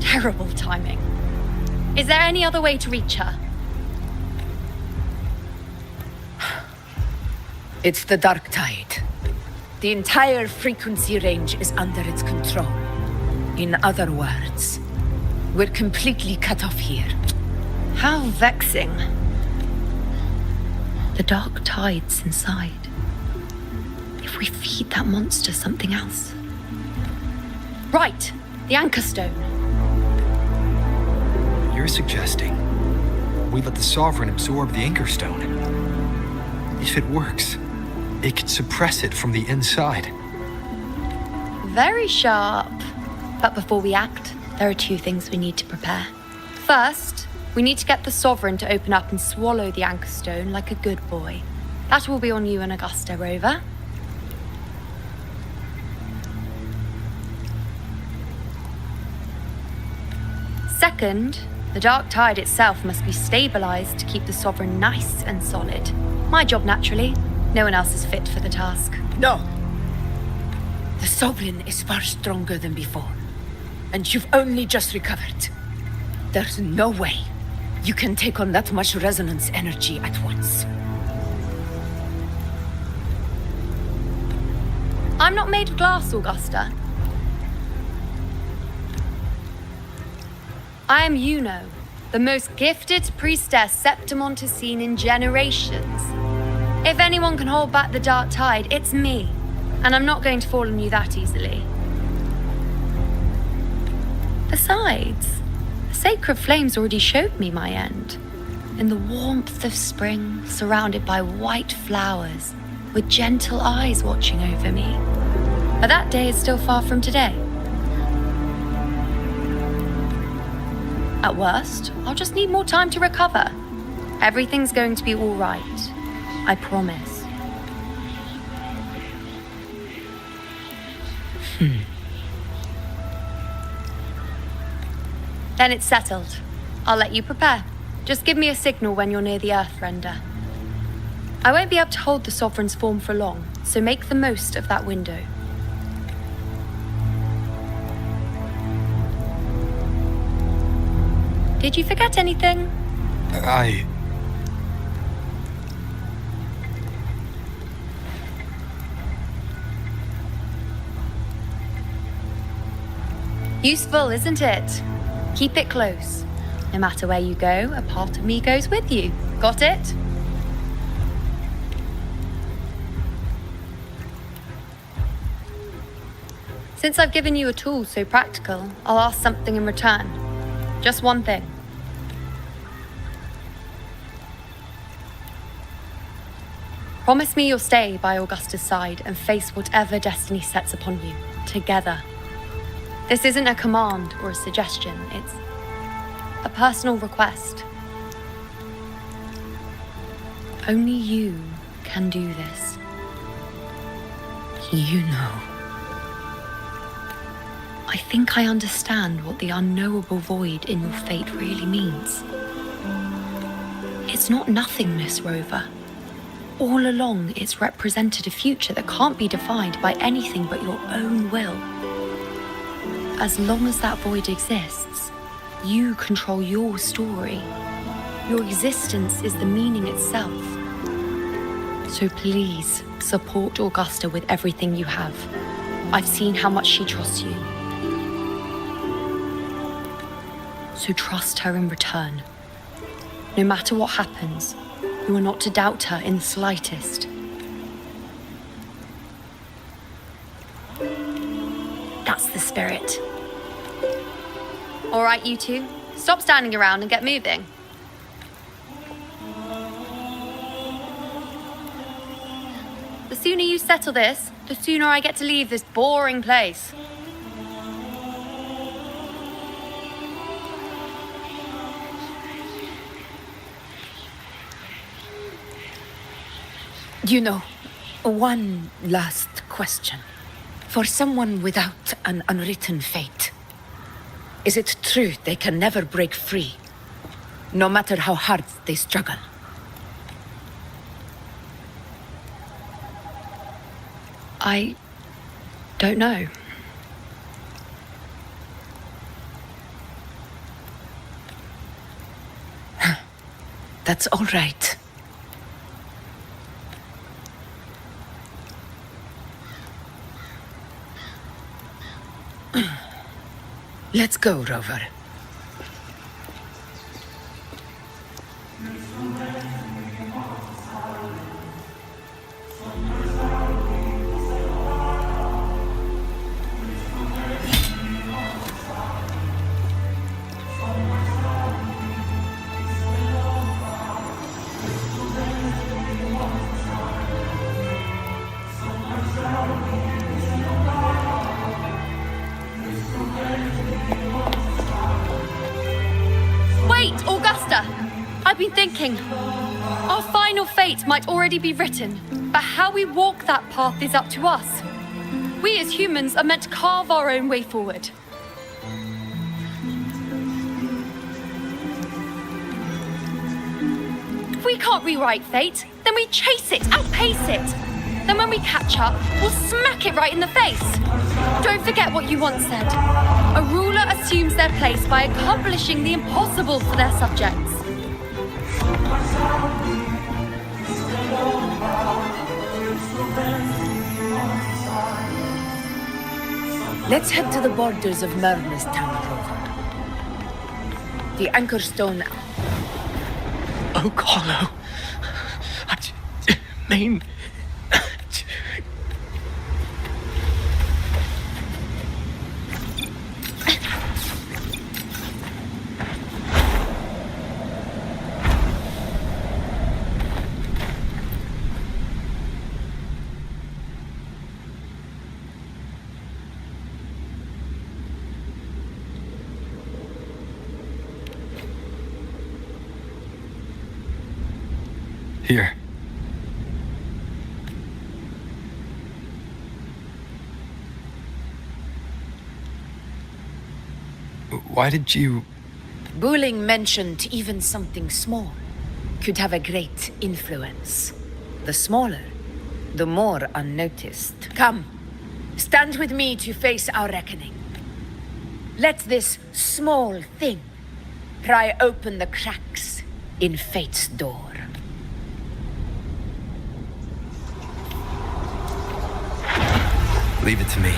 Terrible timing. Is there any other way to reach her? It's the Dark Tide. The entire frequency range is under its control. In other words, we're completely cut off here. How vexing. The Dark Tide's inside. If we feed that monster something else. Right, the Anchor Stone. You're suggesting we let the Sovereign absorb the Anchor Stone. If it works, it could suppress it from the inside. Very sharp. But before we act, there are two things we need to prepare. First, we need to get the Sovereign to open up and swallow the Anchor Stone like a good boy. That will be on you and Augusta, Rover. Second, the Dark Tide itself must be stabilized to keep the Sovereign nice and solid. My job, naturally. No one else is fit for the task. No! The Sovereign is far stronger than before. And you've only just recovered. There's no way you can take on that much resonance energy at once. I'm not made of glass, Augusta. I am Iuno, the most gifted priestess Septimont has seen in generations. If anyone can hold back the Dark Tide, it's me. And I'm not going to fall on you that easily. Besides, the sacred flames already showed me my end. In the warmth of spring, surrounded by white flowers, with gentle eyes watching over me. But that day is still far from today. At worst, I'll just need more time to recover. Everything's going to be all right. I promise. Then it's settled. I'll let you prepare. Just give me a signal when you're near the Earthrender. I won't be able to hold the Sovereign's form for long, so make the most of that window. Did you forget anything? Useful, isn't it? Keep it close. No matter where you go, a part of me goes with you. Got it? Since I've given you a tool so practical, I'll ask something in return. Just one thing. Promise me you'll stay by Augusta's side and face whatever destiny sets upon you, together. This isn't a command or a suggestion, it's a personal request. Only you can do this. You know. I think I understand what the unknowable void in your fate really means. It's not nothingness, Rover. All along, it's represented a future that can't be defined by anything but your own will. As long as that void exists, you control your story. Your existence is the meaning itself. So please, support Augusta with everything you have. I've seen how much she trusts you. So trust her in return. No matter what happens, you are not to doubt her in the slightest. That's the spirit. All right, you two, stop standing around and get moving. The sooner you settle this, the sooner I get to leave this boring place. You know, one last question. For someone without an unwritten fate, is it true they can never break free, no matter how hard they struggle? I don't know. That's all right. Let's go, Rover. Wait, Augusta! I've been thinking. Our final fate might already be written, but how we walk that path is up to us. We as humans are meant to carve our own way forward. If we can't rewrite fate, then we chase it, outpace it. Then when we catch up, we'll smack it right in the face. Don't forget what you once said. A ruler assumes their place by accomplishing the impossible for their subjects. Let's head to the borders of Murna's town, Rover. The anchor stone. Oak Hollow. Main. Here. Why did you... Bulling mentioned even something small could have a great influence. The smaller, the more unnoticed. Come, stand with me to face our reckoning. Let this small thing pry open the cracks in fate's door. Leave it to me.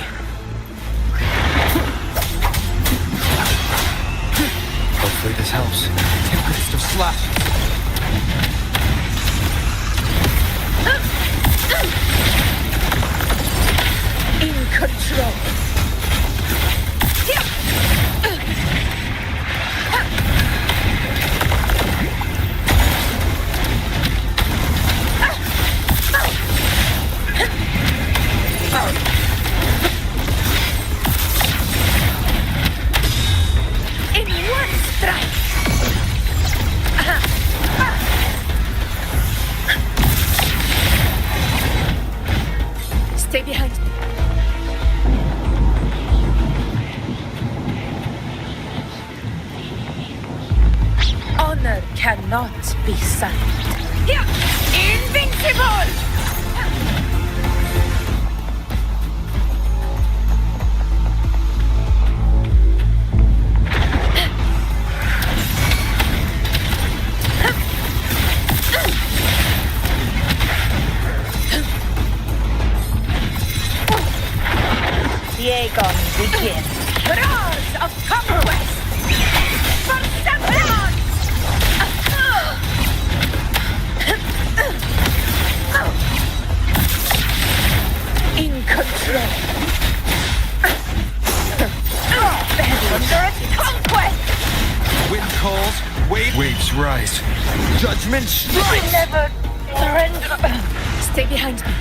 Hopefully this helps. Tempest of slash. In control. In one strike. Stay behind me. Honor cannot be silenced. Invincible! Aegon begin. Roars of conquest! For Sephiroth! In control. Conquest! Wind calls, waves rise. Judgment strikes! Never surrender. Stay behind me.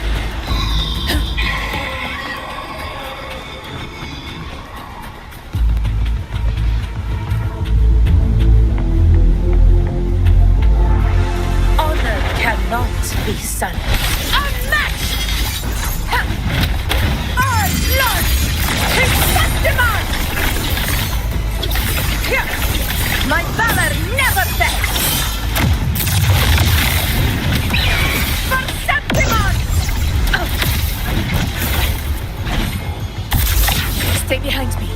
Cannot be silenced. Unmatched! Our blood is Septimon! My valor never fails! For Septimon! Stay behind me.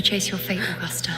chase your fate, Augusta.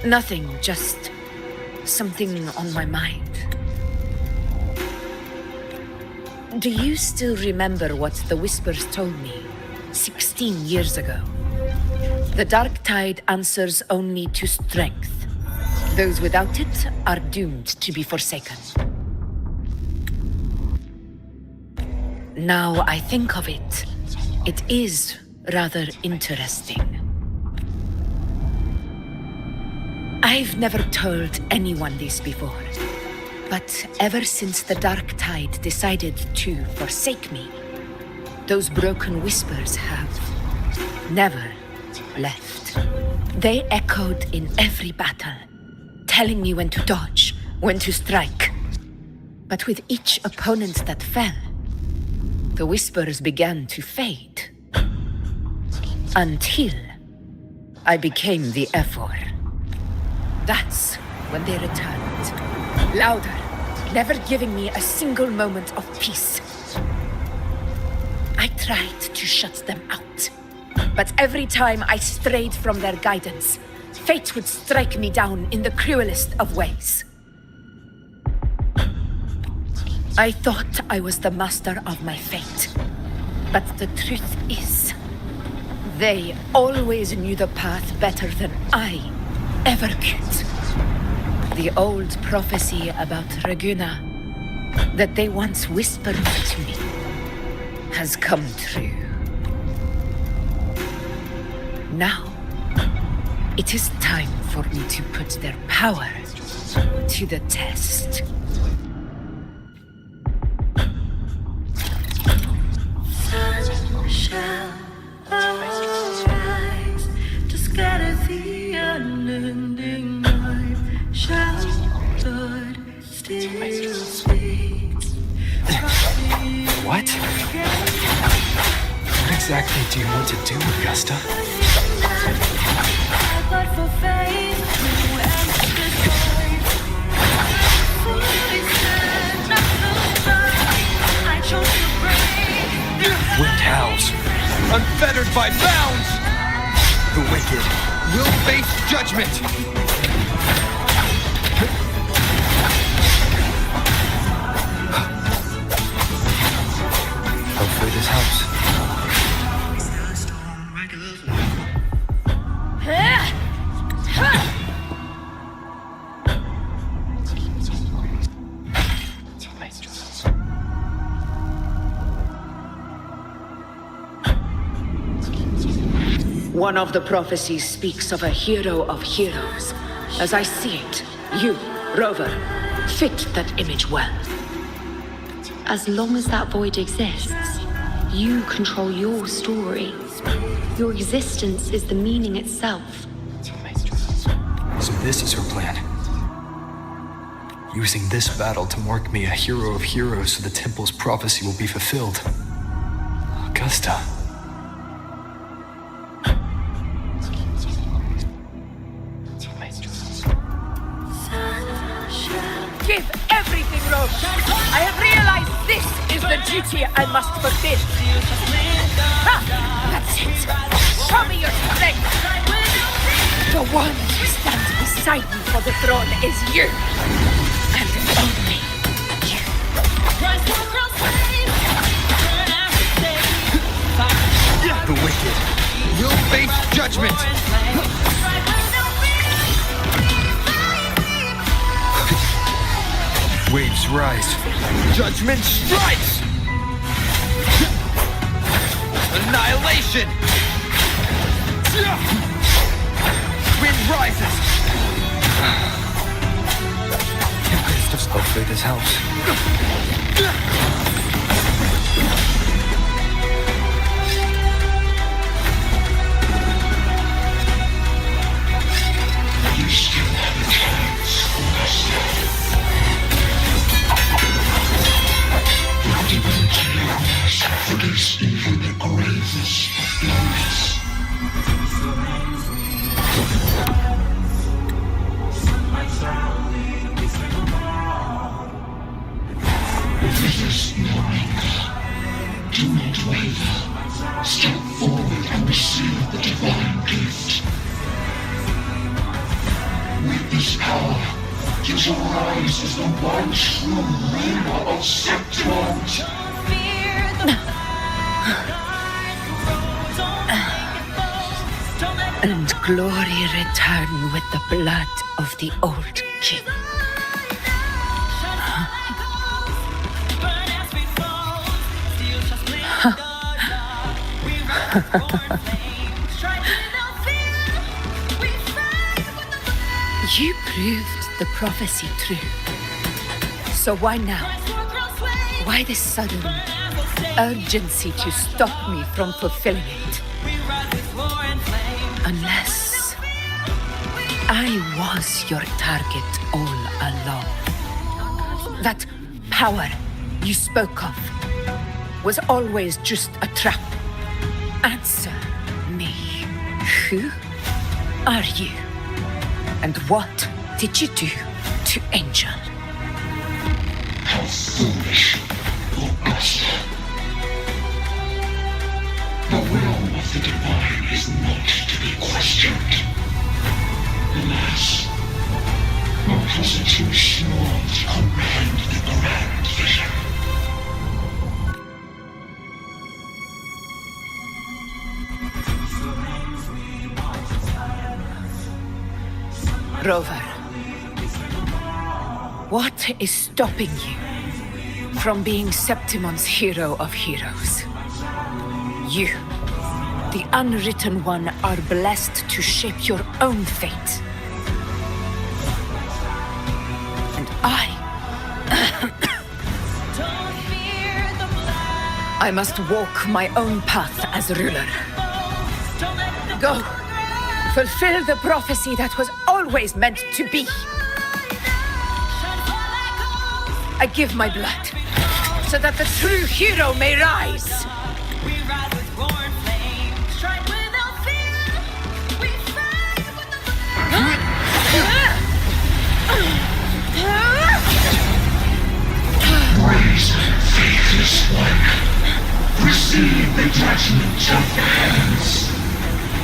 Nothing, just something on my mind. Do you still remember what the Whispers told me 16 years ago? The dark tide answers only to strength. Those without it are doomed to be forsaken. Now I think of it, it is rather interesting. I've never told anyone this before, but ever since the dark tide decided to forsake me, those broken whispers have never left. They echoed in every battle, telling me when to dodge, when to strike. But with each opponent that fell, the whispers began to fade. Until I became the Ephor. That's when they returned. Louder, never giving me a single moment of peace. I tried to shut them out, but every time I strayed from their guidance, fate would strike me down in the cruelest of ways. I thought I was the master of my fate, but the truth is, they always knew the path better than I ever could. The old prophecy about Raguna that they once whispered to me has come true. Now, it is time for me to put their power to the test. Sun shall arise to scatter the unending night. Shall blood still speak? What? What exactly do you want to do, Augusta? But for faith to emphasize, fully stand, not lose sight. I chose to break. Wind howls, unfettered by bounds! The wicked will face judgment! Hopefully this helps. One of the prophecies speaks of a hero of heroes. As I see it, you, Rover, fit that image well. As long as that void exists, you control your story. Your existence is the meaning itself. So this is her plan. Using this battle to mark me a hero of heroes so the temple's prophecy will be fulfilled. Augusta. Give everything, Rover. I have realized this is the duty I must fulfill. Ha! That's it. Show me your strength. The one who stands beside me for the throne is you. And only you. judgment! Waves rise. Judgment strikes! Annihilation! Wind rises! Hopefully this helps. You still have a chance, Augusta. For this even the gravest of blows. This is no longer. Do not waver. Step forward and receive the divine gift. With this power, you shall rise as the one true ruler of Septimont. And glory return with the blood of the old king. You proved the prophecy true. So why now? Why this sudden urgency to stop me from fulfilling it? Unless I was your target all along. That power you spoke of was always just a trap. Answer me. Who are you? And what did you do to Angel? How foolish, Augusta. The will of the divine is not to be questioned. Alas, not was it too small to comprehend the grand vision. Rover, what is stopping you from being Septimon's hero of heroes? You, the unwritten one, are blessed to shape your own fate. And I must walk my own path as ruler. Go. Fulfill the prophecy that was always meant to be. I give my blood, so that the true hero may rise. Brazen, faithless one, receive the judgment of the heavens.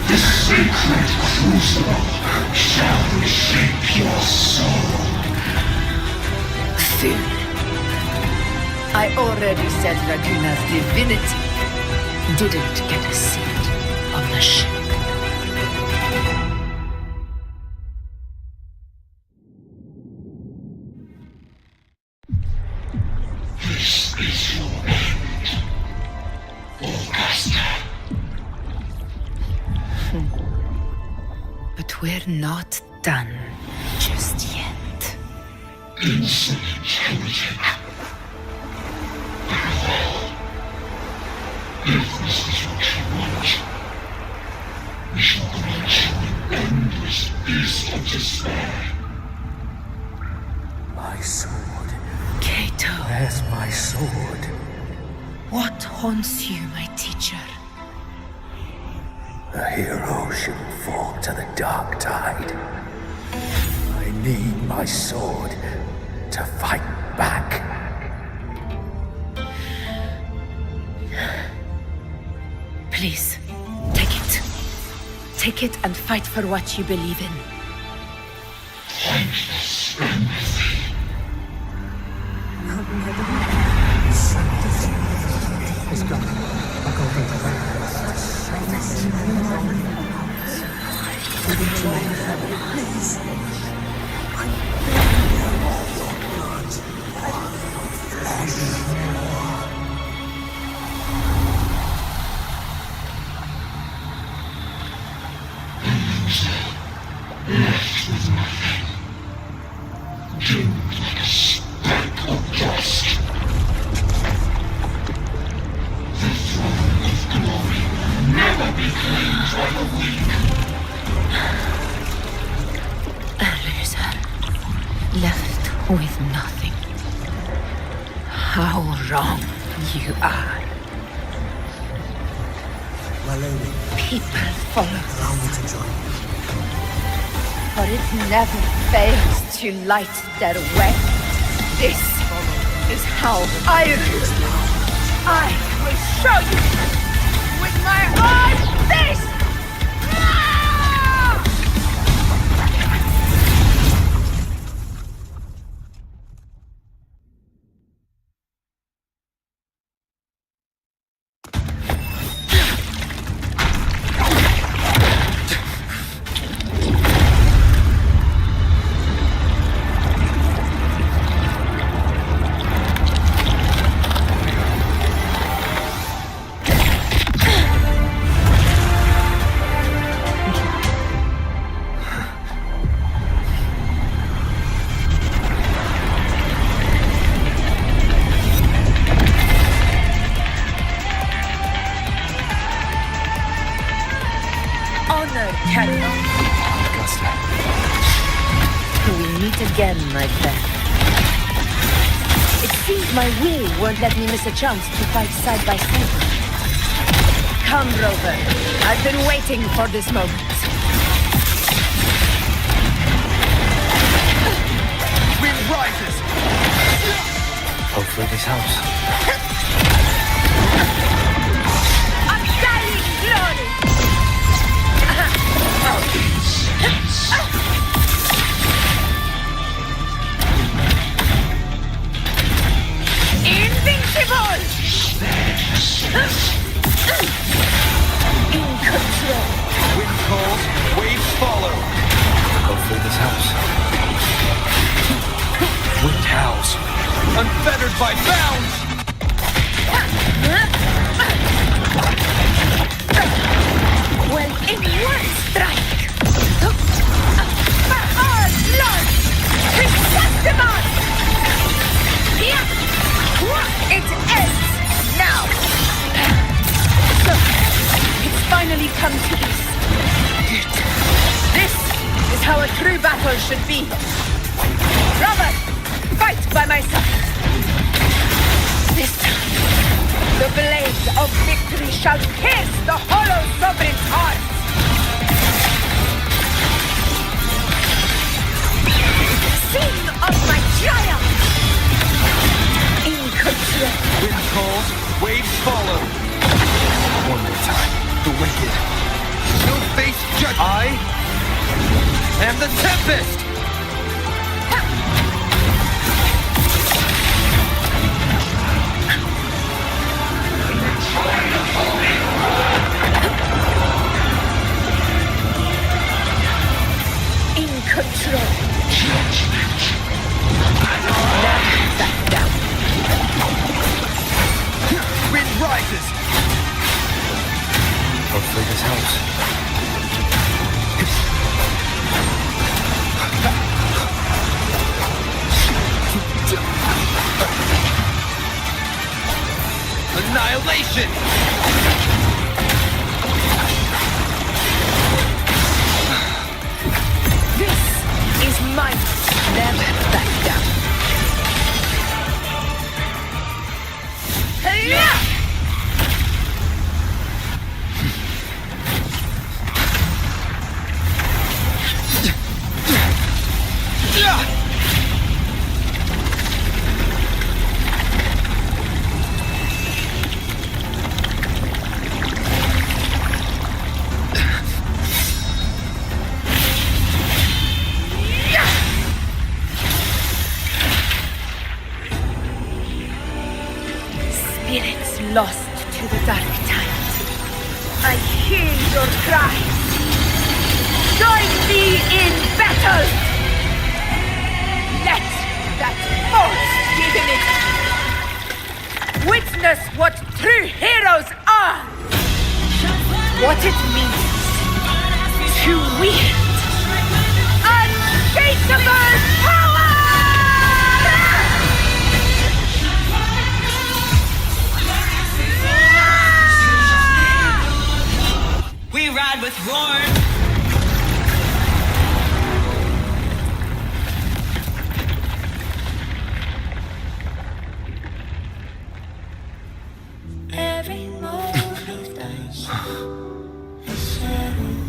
The sacred crucible shall reshape your soul. Fool. I already said Raguna's divinity didn't get a seat on the ship. This is your end, Augusta. But we're not done just yet. Insolent heretic. If this is what you want, we shall grant you an endless beast of despair. My sword. Cato. Where's my sword? What haunts you, my teacher? A hero shouldn't fall to the dark tide. I need my sword to fight back. Please, take it. Take it and fight for what you believe in. Thankless empathy. It's gone. I'll go Left with nothing. How wrong you are. My lady, People follow allow me to join you. but it never fails to light their way. This is how I rule. I will show you with my own fist! Ah! Honor, Captain. Augusta. We meet again, my friend. It seems my will won't let me miss a chance to fight side by side. Come, Rover. I've been waiting for this moment. Wind rises! Hopefully this helps. Undying glory! Invincible! In control. Wind calls, waves follow. Hopefully this helps. Wind howls, unfettered by bounds! Well, in one strike! Our blood! Chrysanthemum! It ends now! So, it's finally come to this. This is how a true battle should be. Robert, fight by my side. This time, the blade of victory shall pierce the hollow sovereign's heart. Sing of my triumph! In control. Wind calls, waves follow. One more time. The wicked. No face judge. I am the Tempest! In control. Now back down. Wind rises! Hopefully this helps. Annihilation! This is mine. Never back down. Hey-ya! Spirits lost to the dark tide. I hear your cries. Join me in battle! Let that force give him it! Witness what true heroes are! What it means to wield unshakable power! We ride with roar. Every move you've done is settled.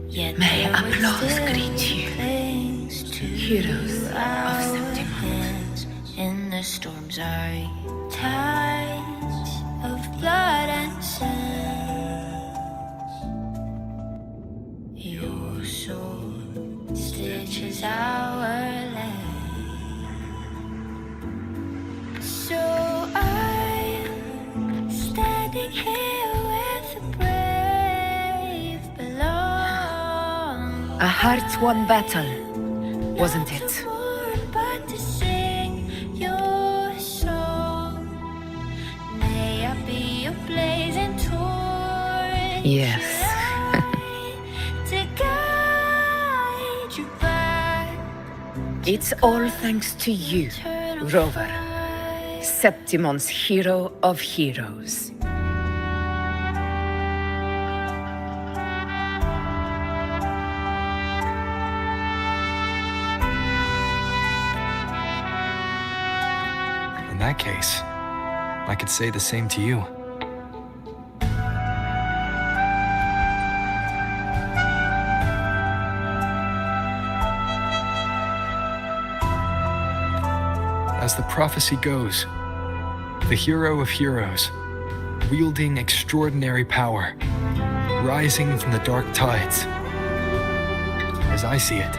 Yet May there would applause still greet you, things to heroes of our September. hands in the storms are tides of blood and sand. Your sword stitches our land. So I'm standing here where the brave belong. A heart-won battle, wasn't it? But to sing your song. May I be a blazing torch. Yes. To guide you back. It's all thanks to you, Rover, Septimon's hero of heroes. In that case, I could say the same to you. As the prophecy goes, the hero of heroes, wielding extraordinary power, rising from the dark tides. As I see it,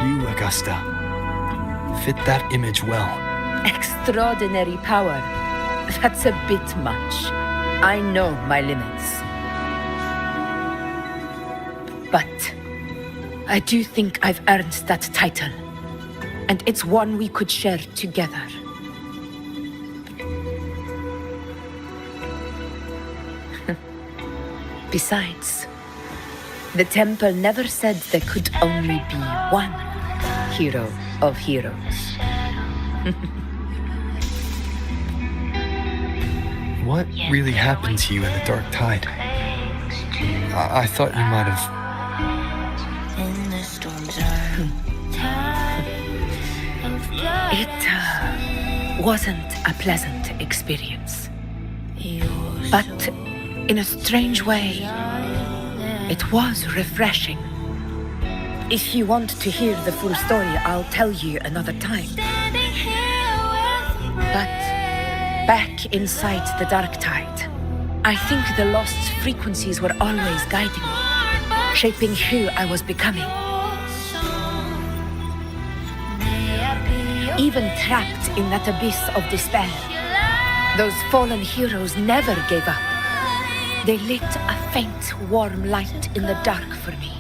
you, Augusta, fit that image well. Extraordinary power. That's a bit much. I know my limits. But I do think I've earned that title. And it's one we could share together. Besides, the temple never said there could only be one hero of heroes. What really happened to you in the dark tide? I thought you might have... In the storms are tides of blood. It wasn't a pleasant experience. But in a strange way, it was refreshing. If you want to hear the full story, I'll tell you another time. But back inside the dark tide, I think the lost frequencies were always guiding me, shaping who I was becoming. Even trapped in that abyss of despair, those fallen heroes never gave up. They lit a faint, warm light in the dark for me.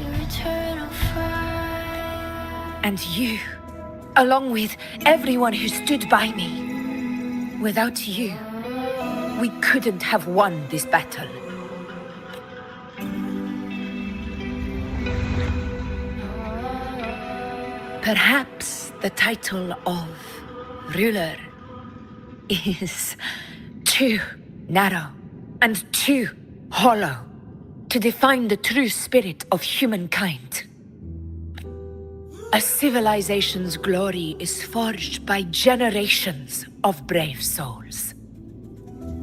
And you, along with everyone who stood by me. Without you, we couldn't have won this battle. Perhaps the title of ruler is too narrow and too hollow to define the true spirit of humankind. A civilization's glory is forged by generations of brave souls.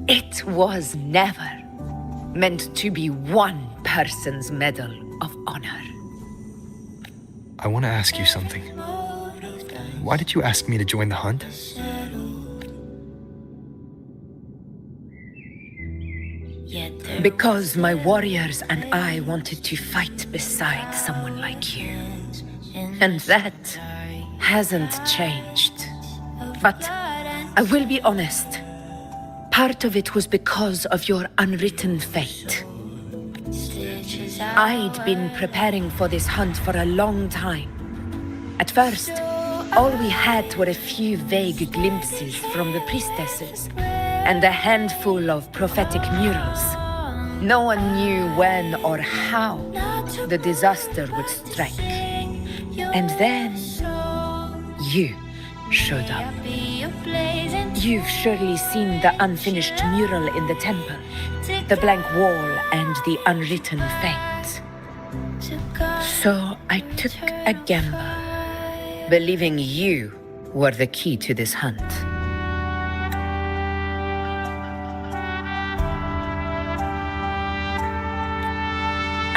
It was never meant to be one person's medal of honor. I want to ask you something. Why did you ask me to join the hunt? Because my warriors and I wanted to fight beside someone like you. And that hasn't changed. But I will be honest. Part of it was because of your unwritten fate. I'd been preparing for this hunt for a long time. At first, all we had were a few vague glimpses from the priestesses and a handful of prophetic murals. No one knew when or how the disaster would strike. And then, you showed up. You've surely seen the unfinished mural in the temple, the blank wall and the unwritten fate. So I took a gamble, believing you were the key to this hunt.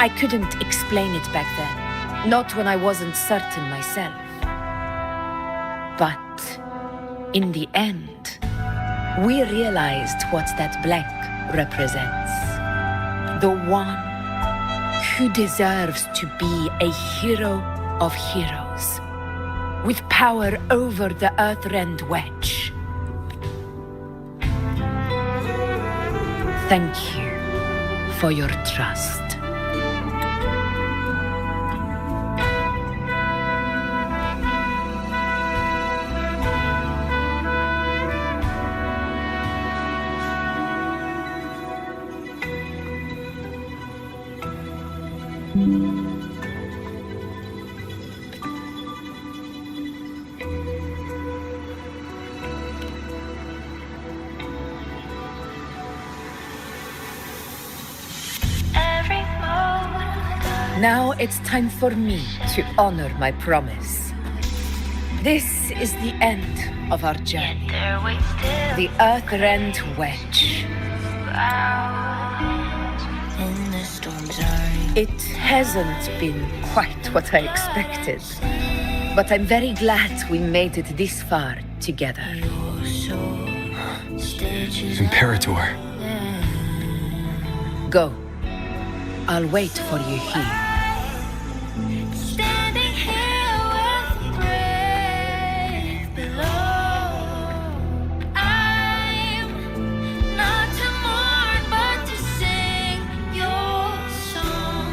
I couldn't explain it back then, not when I wasn't certain myself. But in the end, we realized what that blank represents. The one who deserves to be a hero of heroes, with power over the Earthrend Wedge. Thank you for your trust. Now it's time for me to honor my promise. This is the end of our journey. The Earthrend Wedge. It hasn't been quite what I expected, but I'm very glad we made it this far together. Imperator. Go. I'll wait for you here. Standing here with breath below. I'm not to mourn, but to sing your song.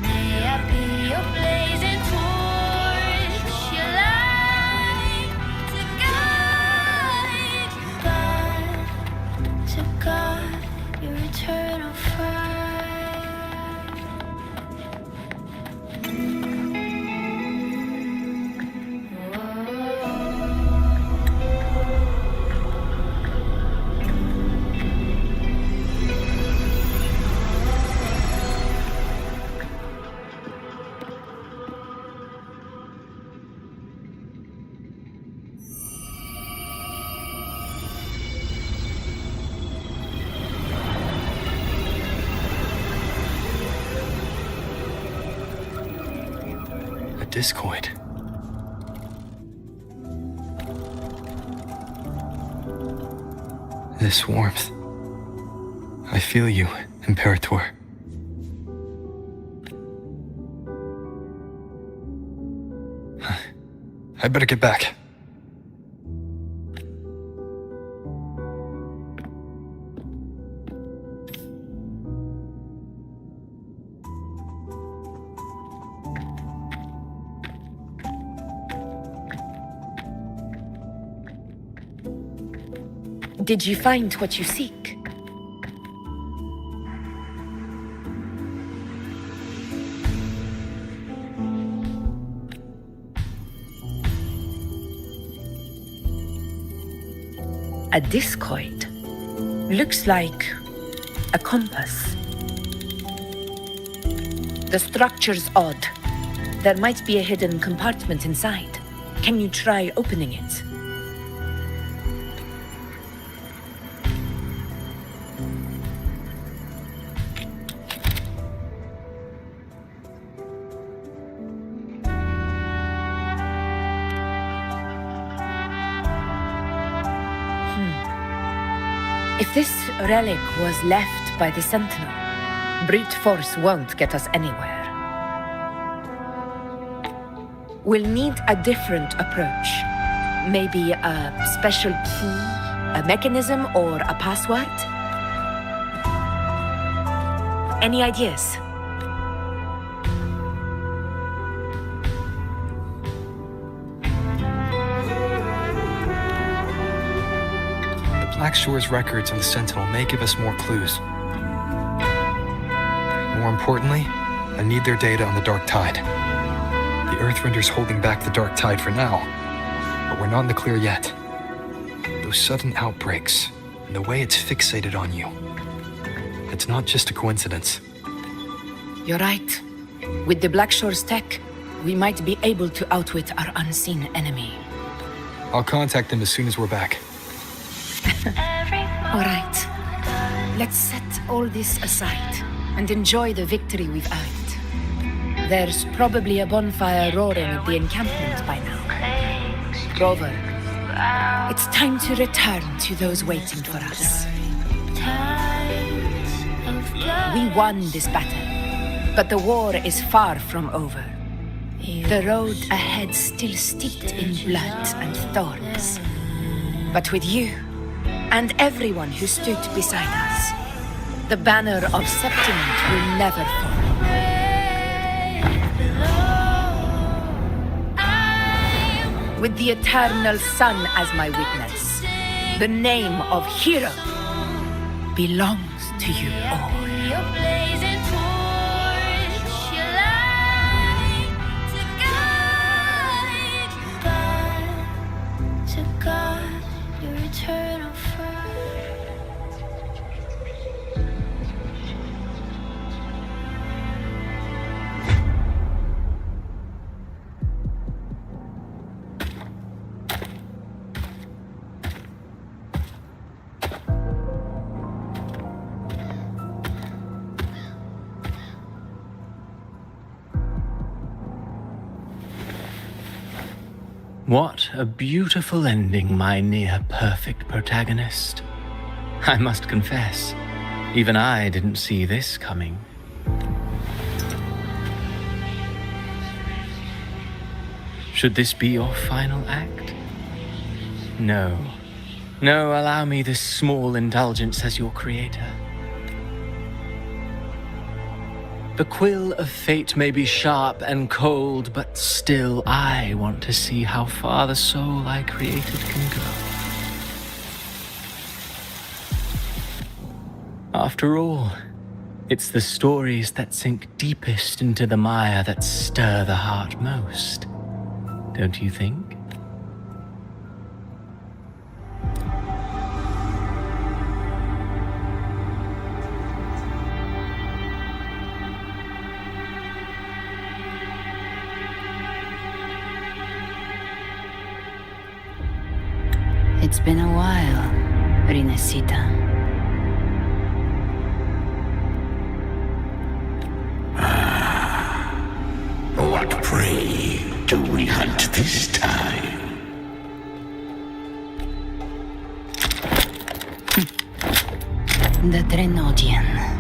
May I be your blazing torch, your light to guide your eternal fire. Discoid. This warmth. I feel you, Imperator. I better get back. Did you find what you seek? A discoid. Looks like a compass. The structure's odd. There might be a hidden compartment inside. Can you try opening it? If this relic was left by the Sentinel, brute force won't get us anywhere. We'll need a different approach. Maybe a special key, a mechanism, or a password? Any ideas? The Black Shore's records on the Sentinel may give us more clues. More importantly, I need their data on the Dark Tide. The Earthrender's holding back the Dark Tide for now, but we're not in the clear yet. Those sudden outbreaks, and the way it's fixated on you, it's not just a coincidence. You're right. With the Black Shore's tech, we might be able to outwit our unseen enemy. I'll contact them as soon as we're back. All right. Let's set all this aside and enjoy the victory we've earned. There's probably a bonfire roaring at the encampment by now. Grover, it's time to return to those waiting for us. We won this battle, but the war is far from over. The road ahead still steeped in blood and thorns. But with you, and everyone who stood beside us, the banner of Septiment will never fall. With the eternal sun as my witness, the name of hero belongs to you all. What a beautiful ending, my near-perfect protagonist. I must confess, even I didn't see this coming. Should this be your final act? No. No, allow me this small indulgence as your creator. The quill of fate may be sharp and cold, but still I want to see how far the soul I created can go. After all, it's the stories that sink deepest into the mire that stir the heart most, don't you think? It's been a while, Rinesita. What prey do we hunt this time? The Drenodian.